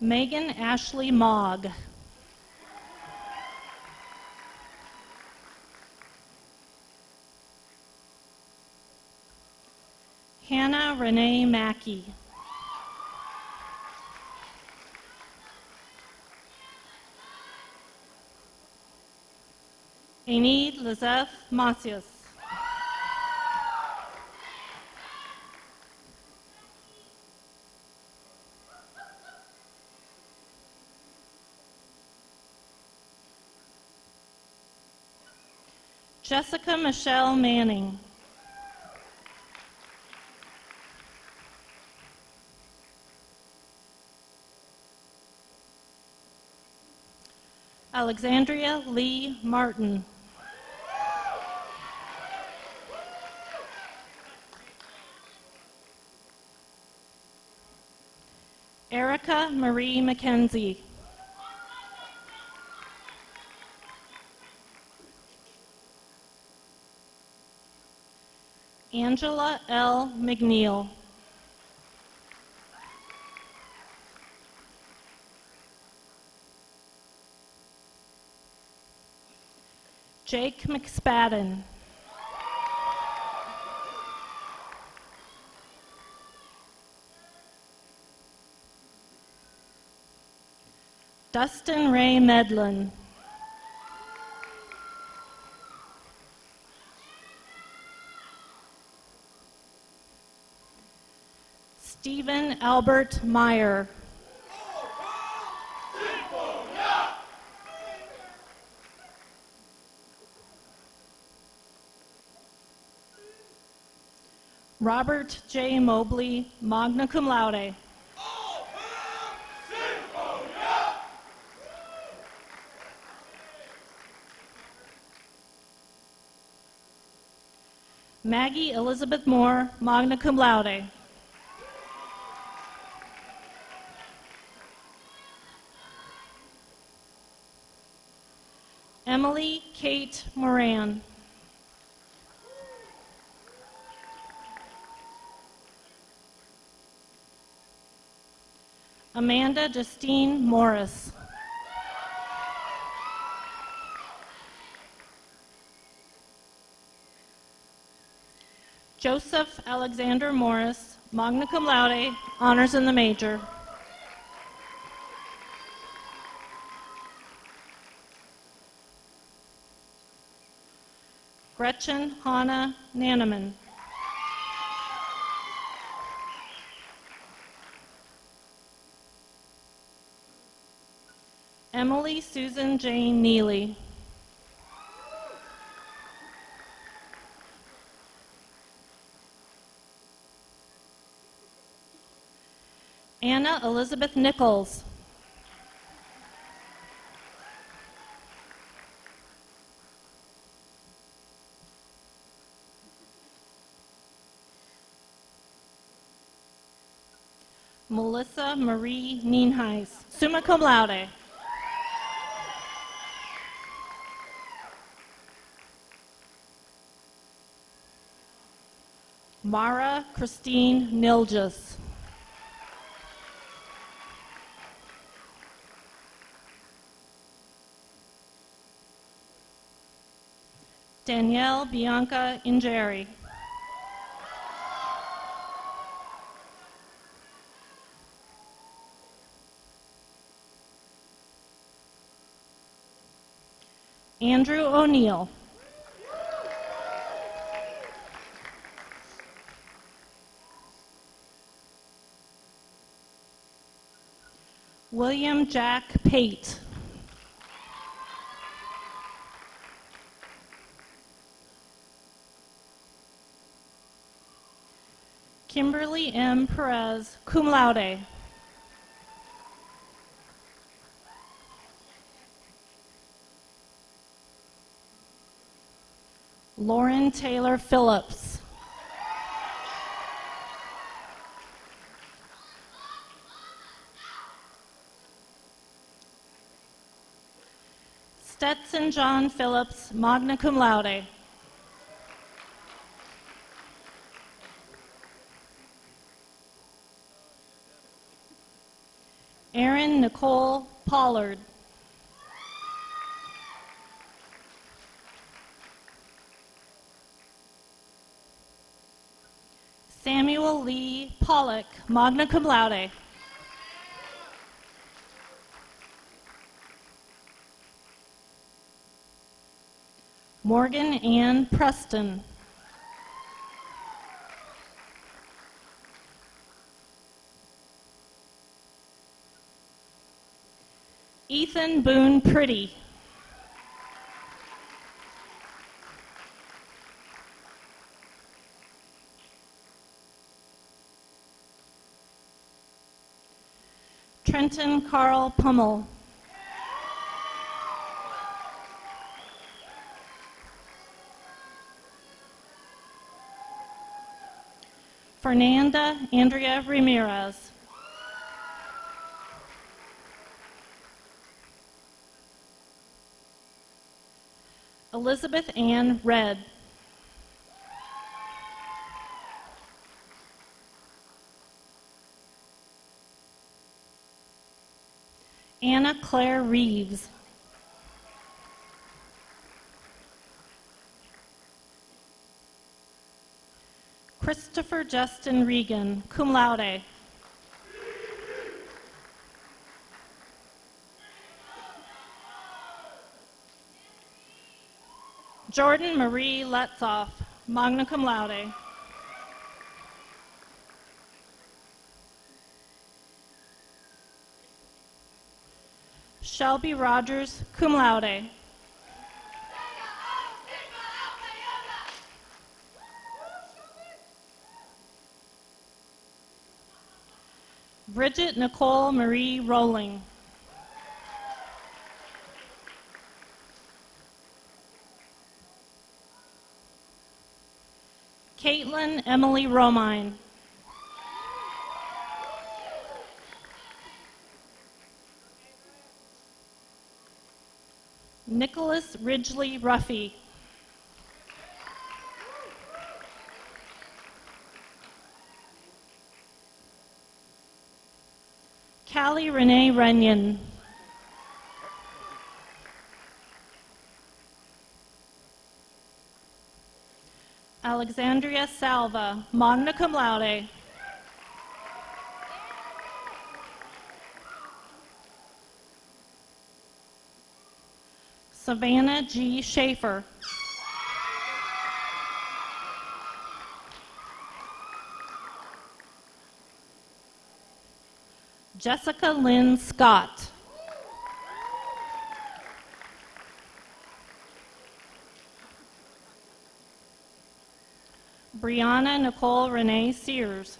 Megan Ashley Mogg. Hannah Renee Mackey. Enid Lizeth Macias. Jessica Michelle Manning. Alexandria Lee Martin. Erica Marie McKenzie. Angela L. McNeil. Jake McSpadden. Dustin Ray Medlin. Stephen Albert Meyer. Robert J. Mobley, magna cum laude. Maggie Elizabeth Moore, magna cum laude. Emily Kate Moran. Amanda Justine Morris. Joseph Alexander Morris, magna cum laude, honors in the major. Gretchen Hannah Naneman. Emily Susan Jane Neely. Anna Elizabeth Nichols. Melissa Marie Nienhuis, summa cum laude. Mara Christine Nilges. Danielle Bianca Ingeri. Andrew O'Neill. William Jack Pate. Kimberly M. Perez, cum laude. Lauren Taylor Phillips. Stetson John Phillips, magna cum laude. Erin Nicole Pollard. Samuel Lee Pollock, magna cum laude. Morgan Ann Preston. Ethan Boone Pretty. Trenton Carl Pummel. Fernanda Andrea Ramirez. Elizabeth Ann Red. Anna Claire Reeves. Christopher Justin Regan, cum laude. Jordan Marie Letzoff, magna cum laude. Shelby Rogers, cum laude. Bridget Nicole Marie Rowling. Caitlin Emily Romine. Nicholas Ridgely Ruffy. Callie Renee Runyon. Alexandria Salva, magna cum laude. Savannah G. Schaefer. Jessica Lynn Scott. Brianna Nicole Renee Sears.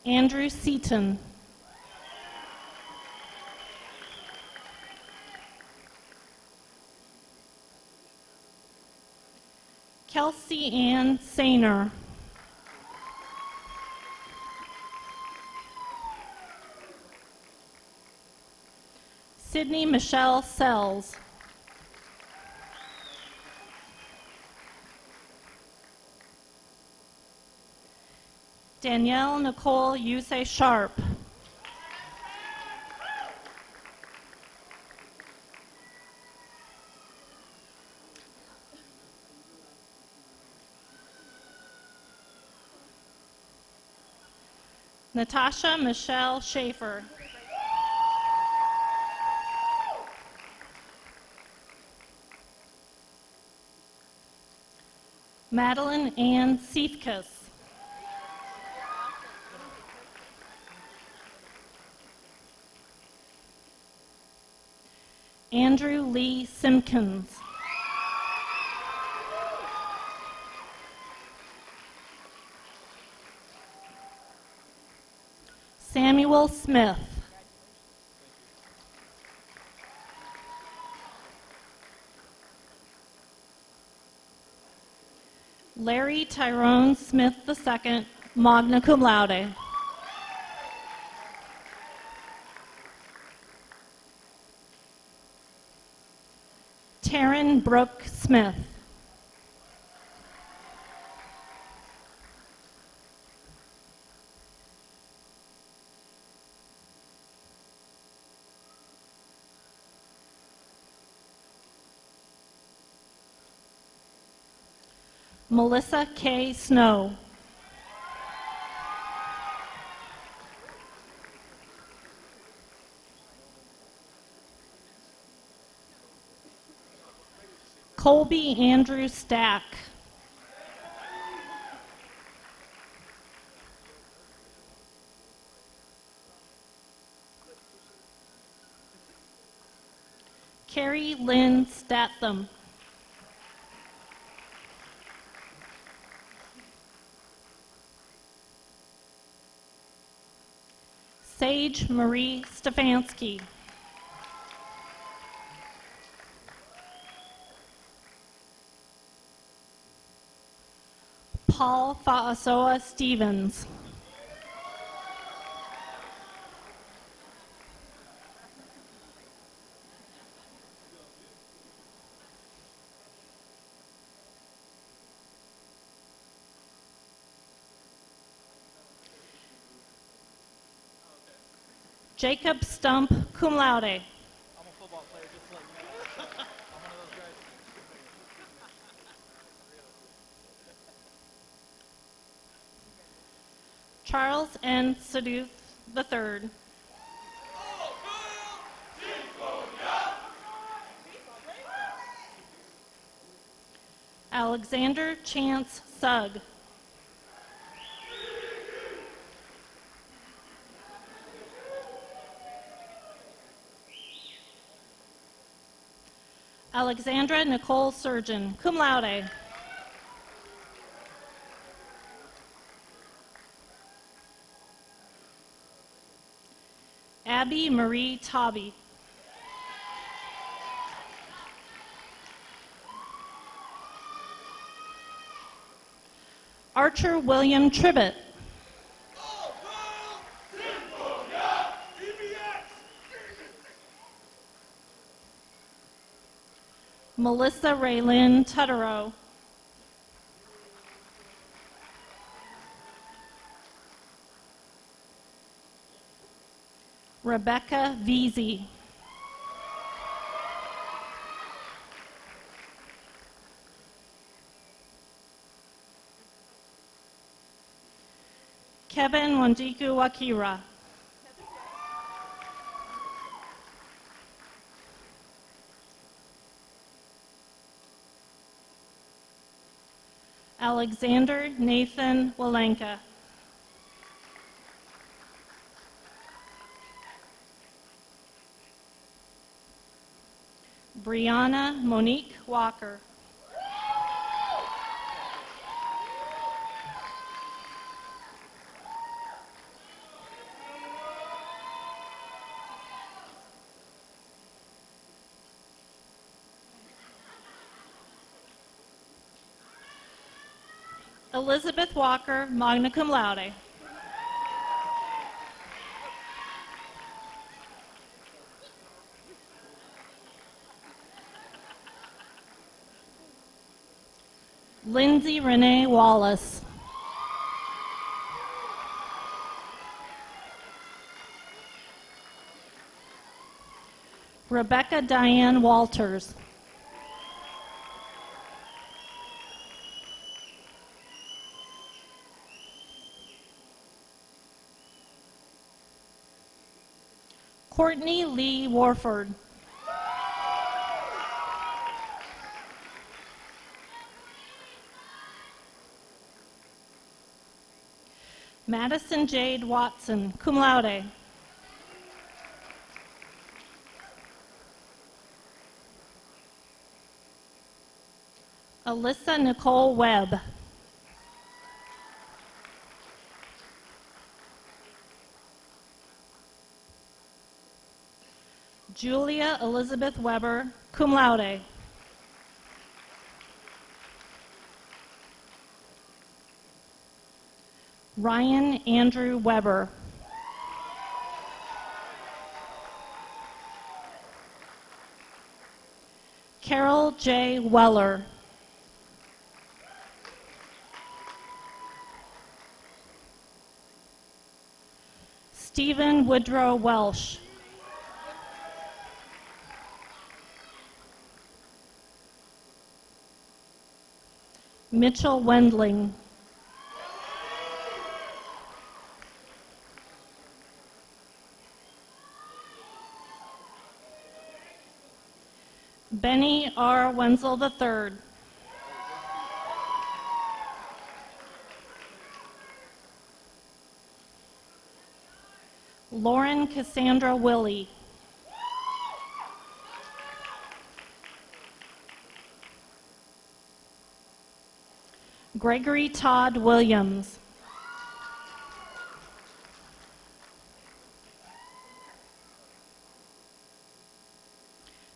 Andrew Seaton. Kelsey Ann Sainer. Sydney Michelle Sells. Danielle Nicole Yusei Sharp. Natasha Michelle Schaefer. Madeline Ann Seifkus. Andrew Lee Simpkins. Samuel Smith. Larry Tyrone Smith II, magna cum laude. Taryn Brooke Smith. Melissa K. Snow. Colby Andrew Stack. Carrie Lynn Statham. Sage Marie Stefanski. Paul Fa'asoa Stevens. Jacob Stump, cum laude. I'm a football player, just to let you know. I'm one of those guys. Charles N. Saduth III. Alexander Chance Sugg. Alexandra Nicole Surgeon, cum laude. Abby Marie Tobby. Archer William Tribbett. Melissa Raylyn Tutterow. Rebecca Veazey. Kevin Wanjiku Wakira. Alexander Nathan Walenka. Brianna Monique Walker. Elizabeth Walker, magna cum laude. Lindsay Renee Wallace. Rebecca Diane Walters. Courtney Lee Warford. Madison Jade Watson, cum laude. Alyssa Nicole Webb. Julia Elizabeth Weber, cum laude. Ryan Andrew Weber. Carol J. Weller. Stephen Woodrow Welsh. Mitchell Wendling. Benny R. Wenzel III. Lauren Cassandra Willie. Gregory Todd Williams.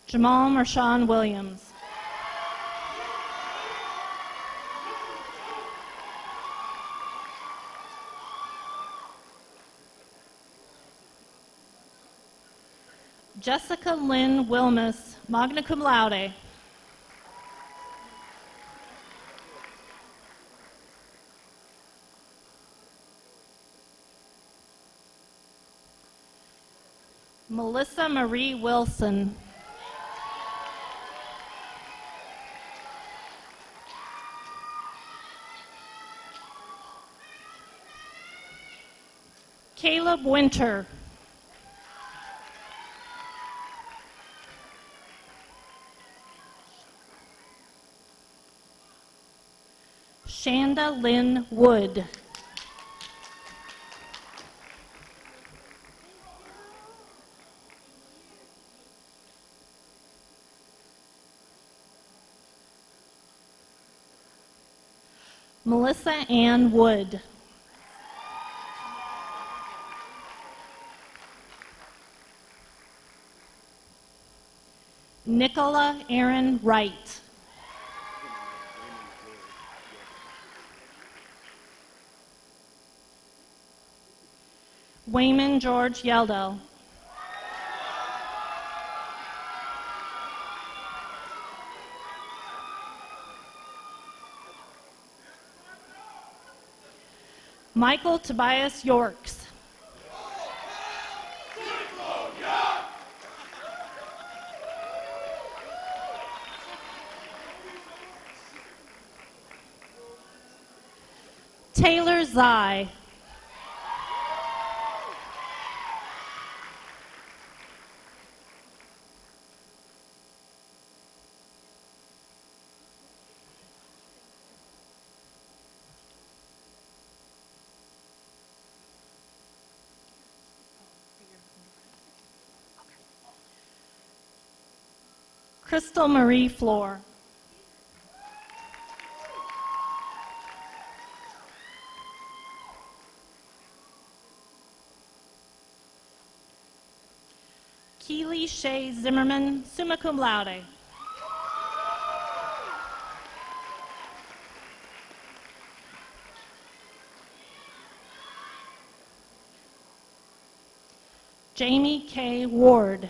Jamal Marshawn Williams. Jessica Lynn Wilmus, magna cum laude. Melissa Marie Wilson. Caleb Winter. Shanda Lynn Wood. Melissa Ann Wood. Nicola Aaron Wright. Wayman George Yeldo. Michael Tobias Yorks. Taylor Zai. Crystal Marie Floor. Keely Shea Zimmerman, summa cum laude. Jamie K. Ward.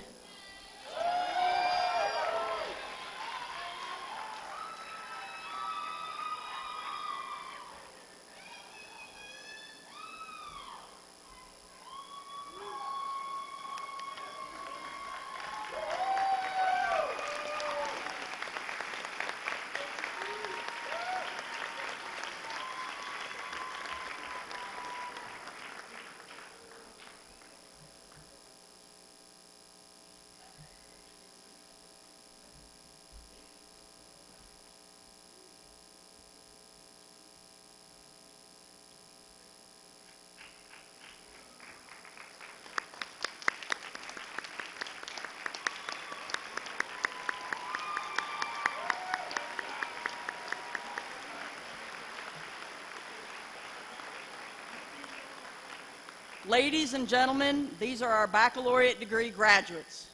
Ladies and gentlemen, these are our baccalaureate degree graduates.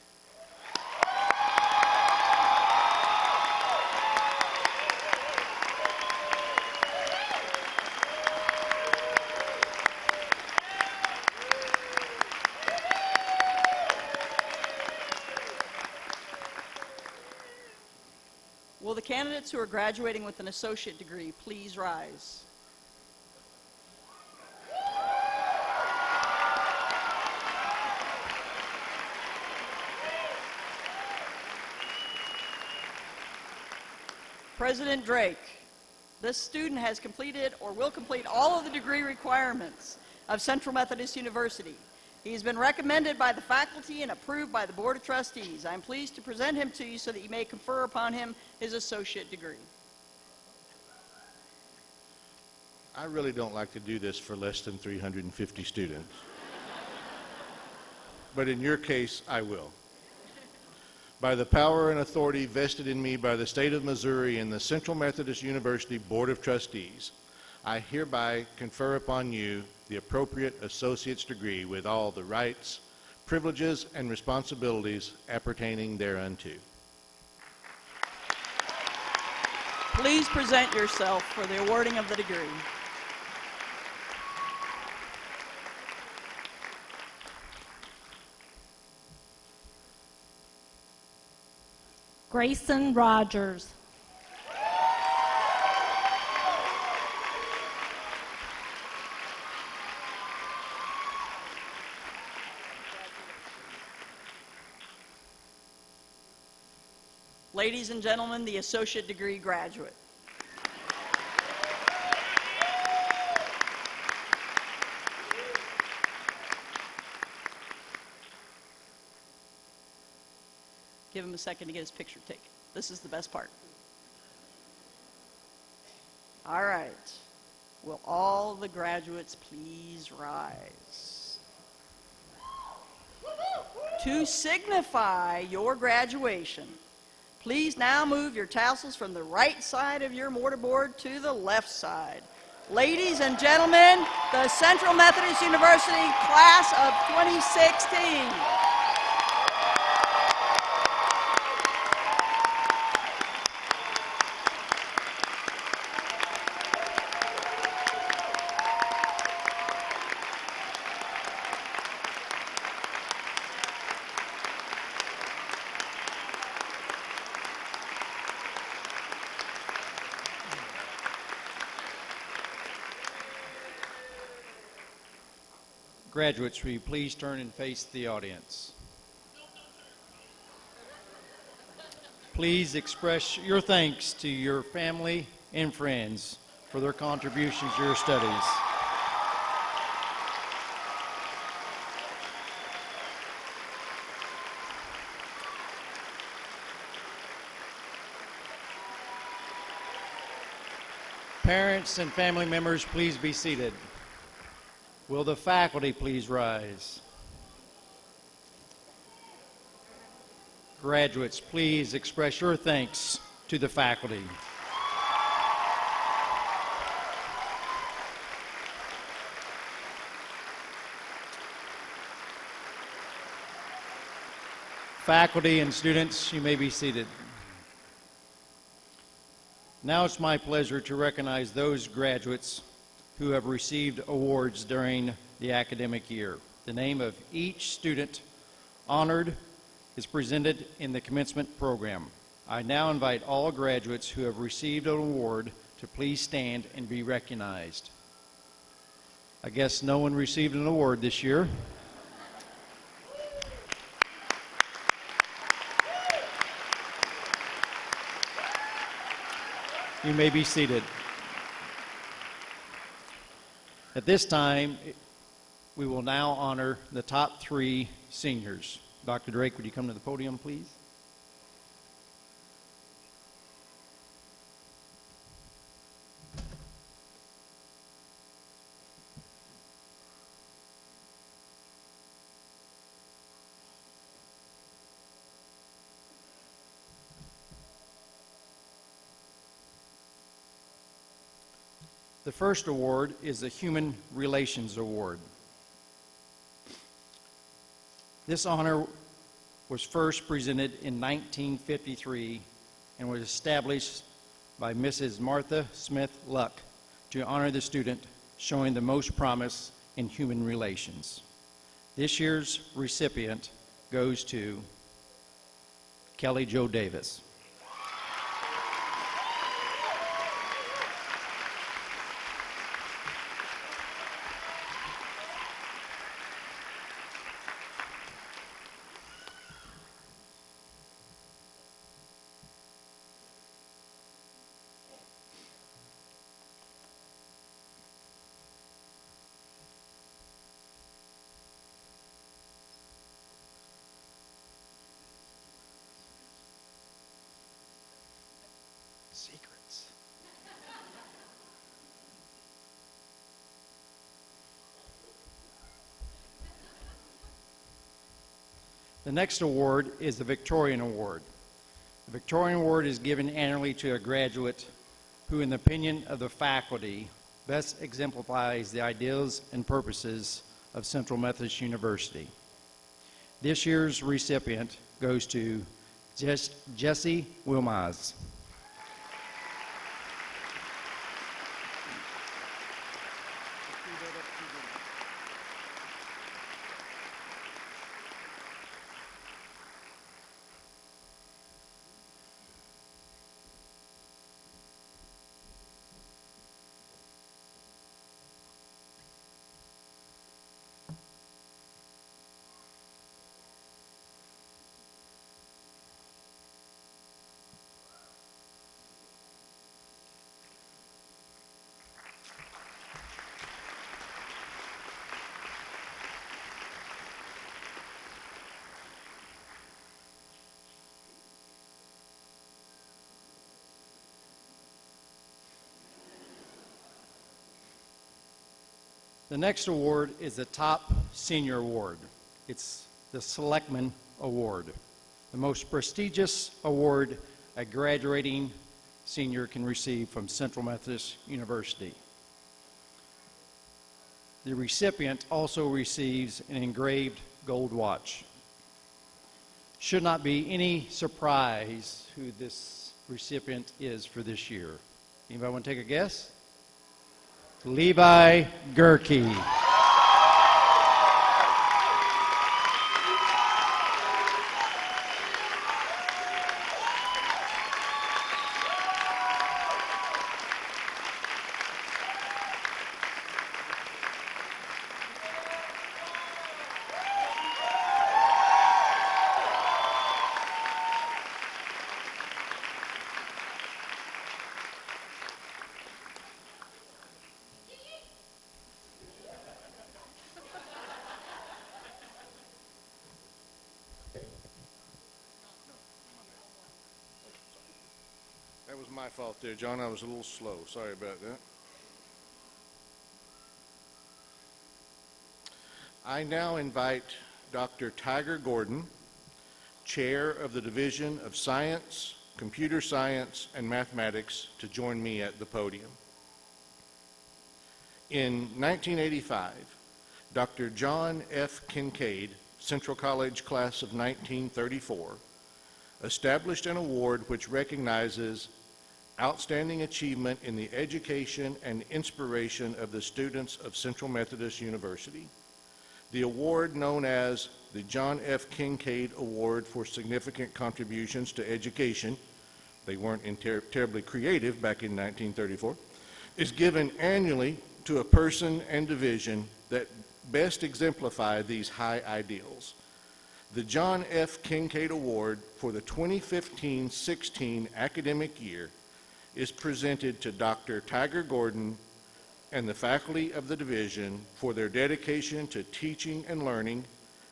Will the candidates who are graduating with an associate degree please rise? President Drake, this student has completed or will complete all of the degree requirements of Central Methodist University. He has been recommended by the faculty and approved by the Board of Trustees. I am pleased to present him to you so that you may confer upon him his associate degree. I really don't like to do this for less than 350 students. But in your case, I will. By the power and authority vested in me by the state of Missouri and the Central Methodist University Board of Trustees, I hereby confer upon you the appropriate associate's degree with all the rights, privileges, and responsibilities appertaining thereunto. Please present yourself for the awarding of the degree. Grayson Rogers. Ladies and gentlemen, the associate degree graduate. Give him a second to get his picture taken. This is the best part. All right. Will all the graduates please rise? To signify your graduation, please now move your tassels from the right side of your mortarboard to the left side. Ladies and gentlemen, the Central Methodist University class of 2016. Graduates, will you please turn and face the audience? Please express your thanks to your family and friends for their contributions to your studies. Parents and family members, please be seated. Will the faculty please rise? Graduates, please express your thanks to the faculty. Faculty and students, you may be seated. Now it's my pleasure to recognize those graduates who have received awards during the academic year. The name of each student honored is presented in the commencement program. I now invite all graduates who have received an award to please stand and be recognized. I guess no one received an award this year. You may be seated. At this time, we will now honor the top 3 seniors. Dr. Drake, would you come to the podium, please? The first award is the Human Relations Award. This honor was first presented in 1953 and was established by Mrs. Martha Smith Luck to honor the student showing the most promise in human relations. This year's recipient goes to Kelly Jo Davis. Secrets. The next award is the Victorian Award. The Victorian Award is given annually to a graduate who, in the opinion of the faculty, best exemplifies the ideals and purposes of Central Methodist University. This year's recipient goes to Jesse Wilmaz. The next award is the Top Senior Award. It's the Selectman Award, the most prestigious award a graduating senior can receive from Central Methodist University. The recipient also receives an engraved gold watch. Should not be any surprise who this recipient is for this year. Anybody want to take a guess? Levi Gerke. That was my fault there, John. I was a little slow. Sorry about that. I now invite Dr. Tiger Gordon, Chair of the Division of Science, Computer Science, and Mathematics, to join me at the podium. In 1985, Dr. John F. Kincaid, Central College Class of 1934, established an award which recognizes outstanding achievement in the education and inspiration of the students of Central Methodist University. The award, known as the John F. Kincaid Award for Significant Contributions to Education, they weren't terribly creative back in 1934, is given annually to a person and division that best exemplify these high ideals. The John F. Kincaid Award for the 2015-16 academic year is presented to Dr. Tiger Gordon and the faculty of the division for their dedication to teaching and learning,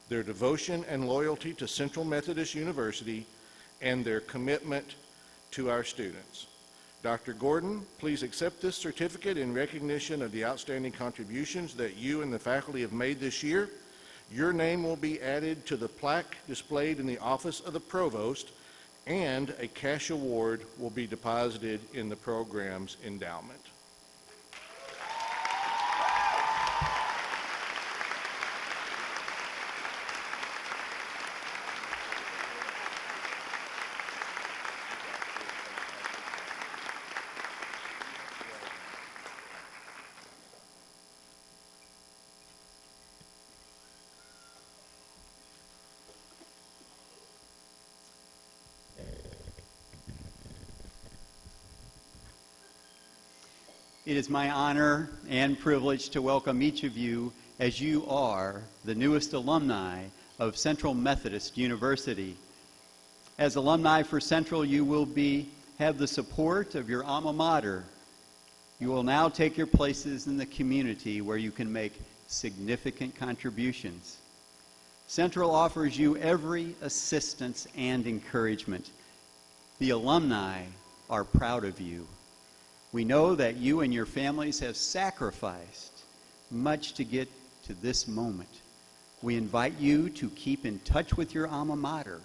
their devotion and loyalty to Central Methodist University, and their commitment to our students. Dr. Gordon, please accept this certificate in recognition of the outstanding contributions that you and the faculty have made this year. Your name will be added to the plaque displayed in the office of the provost, and a cash award will be deposited in the program's endowment. It is my honor and privilege to welcome each of you as you are the newest alumni of Central Methodist University. As alumni for Central, you will have the support of your alma mater. You will now take your places in the community where you can make significant contributions. Central offers you every assistance and encouragement. The alumni are proud of you. We know that you and your families have sacrificed much to get to this moment. We invite you to keep in touch with your alma mater.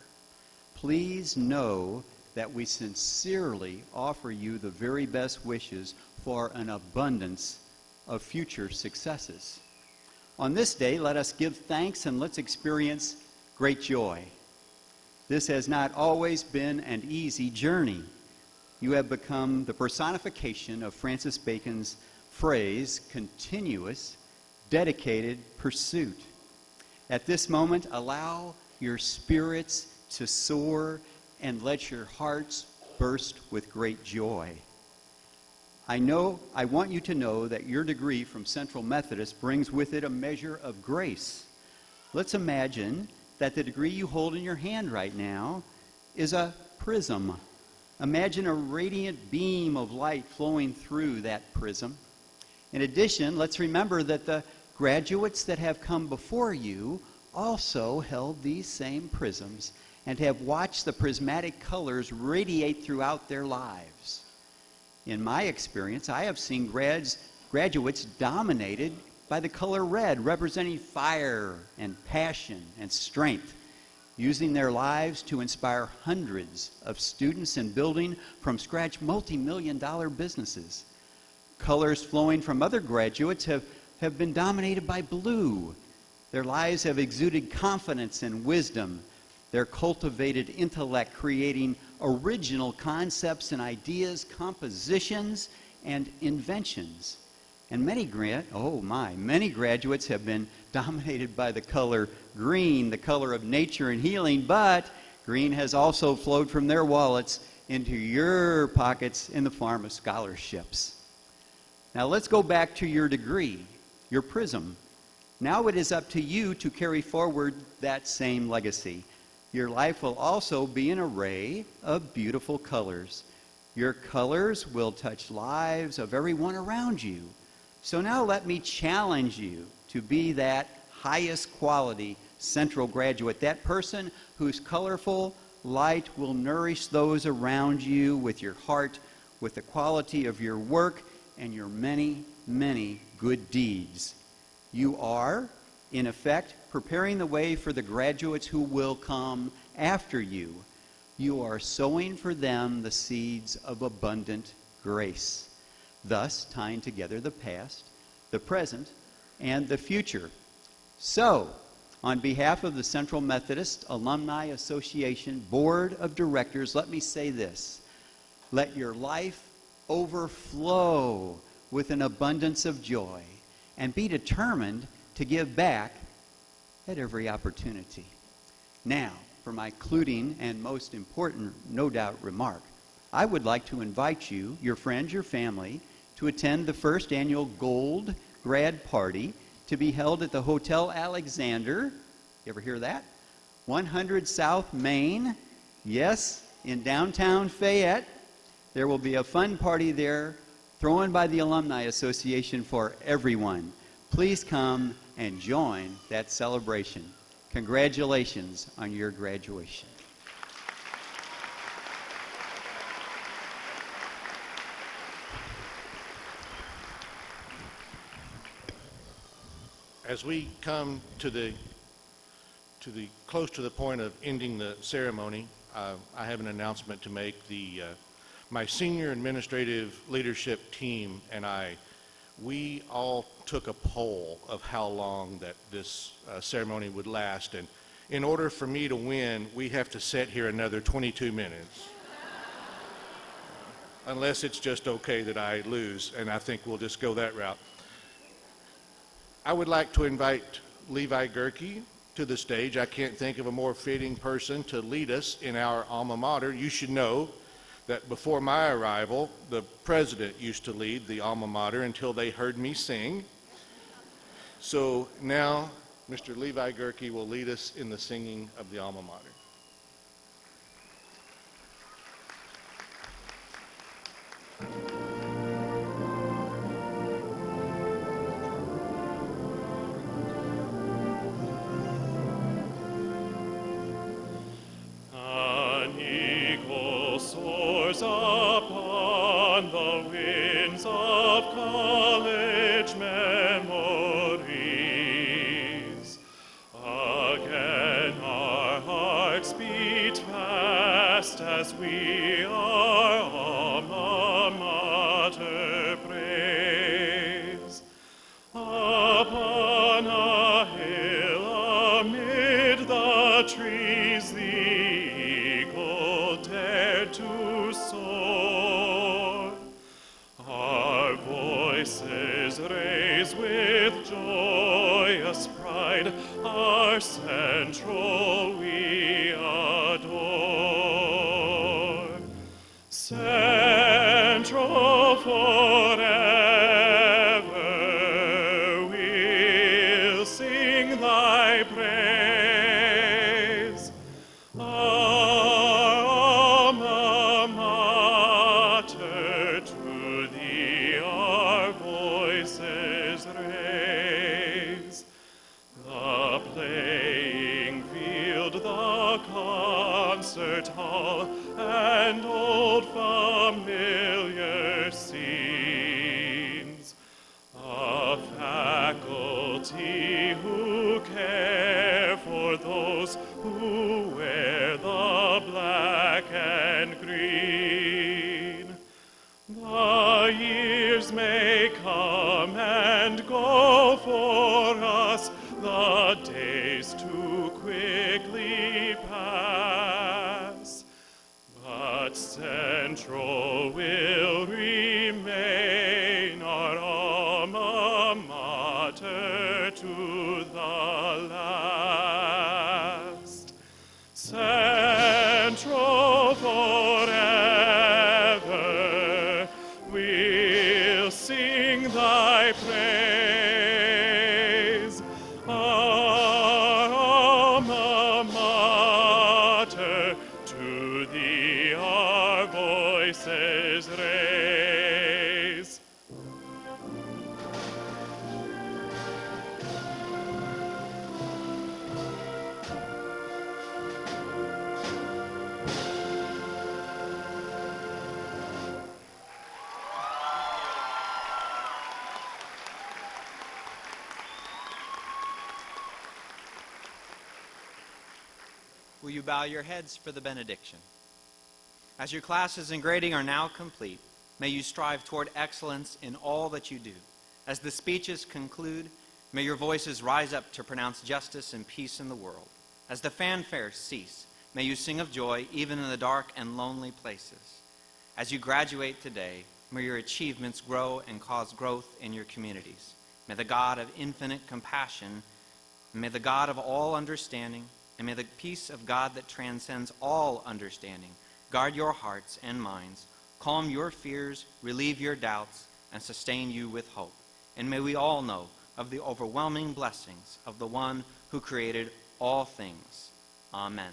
Please know that we sincerely offer you the very best wishes for an abundance of future successes. On this day, let us give thanks and let's experience great joy. This has not always been an easy journey. You have become the personification of Francis Bacon's phrase, continuous, dedicated pursuit. At this moment, allow your spirits to soar and let your hearts burst with great joy. I want you to know that your degree from Central Methodist brings with it a measure of grace. Let's imagine that the degree you hold in your hand right now is a prism. Imagine a radiant beam of light flowing through that prism. In addition, let's remember that the graduates that have come before you also held these same prisms and have watched the prismatic colors radiate throughout their lives. In my experience, I have seen graduates dominated by the color red, representing fire and passion and strength, using their lives to inspire hundreds of students and building from scratch multi-million-dollar businesses. Colors flowing from other graduates have been dominated by blue. Their lives have exuded confidence and wisdom. Their cultivated intellect creating original concepts and ideas, compositions, and inventions. And many graduates have been dominated by the color green, the color of nature and healing, but green has also flowed from their wallets into your pockets in the form of scholarships. Now let's go back to your degree, your prism. Now it is up to you to carry forward that same legacy. Your life will also be an array of beautiful colors. Your colors will touch lives of everyone around you. So now let me challenge you to be that highest quality Central graduate, that person whose colorful light will nourish those around you with your heart, with the quality of your work, and your many, many good deeds. You are, in effect, preparing the way for the graduates who will come after you. You are sowing for them the seeds of abundant grace, thus tying together the past, the present, and the future. So, on behalf of the Central Methodist Alumni Association Board of Directors, let me say this: let your life overflow with an abundance of joy, and be determined to give back at every opportunity. Now, for my concluding and most important, no doubt, remark, I would like to invite you, your friends, your family, to attend the first annual Gold Grad Party to be held at the Hotel Alexander. You ever hear that? 100 South Main. Yes, in downtown Fayette. There will be a fun party there thrown by the Alumni Association for everyone. Please come and join that celebration. Congratulations on your graduation. As we come close to the point of ending the ceremony, I have an announcement to make. My senior administrative leadership team and we all took a poll of how long that this ceremony would last, and in order for me to win, we have to sit here another 22 minutes. Unless it's just okay that I lose, and I think we'll just go that route. I would like to invite Levi Gerke to the stage. I can't think of a more fitting person to lead us in our alma mater. You should know that before my arrival, the president used to lead the alma mater until they heard me sing. So now, Mr. Levi Gerke will lead us in the singing of the alma mater. An eagle soars upon the winds of college memories. Again our hearts beat fast as we our alma mater praise. Upon a hill amid the trees the eagle dared to soar. Our voices raise with joyous pride our central we adore. Central forever, we'll sing thy praise. Our alma mater, to thee our voices raise. The playing field, the concert hall, and old familiar scenes. A faculty who care for those who wear the black and green. The years may come and go for us, the days too quickly pass, but central will remain our alma mater to the last. Central forever, we'll sing thy praise. Our alma mater, to thee our voices raise. Will you bow your heads for the benediction? As your classes and grading are now complete, may you strive toward excellence in all that you do. As the speeches conclude, may your voices rise up to pronounce justice and peace in the world. As the fanfares cease, may you sing of joy even in the dark and lonely places. As you graduate today, may your achievements grow and cause growth in your communities. May the God of infinite compassion, may the God of all understanding, and may the peace of God that transcends all understanding guard your hearts and minds, calm your fears, relieve your doubts, and sustain you with hope. And may we all know of the overwhelming blessings of the one who created all things. Amen.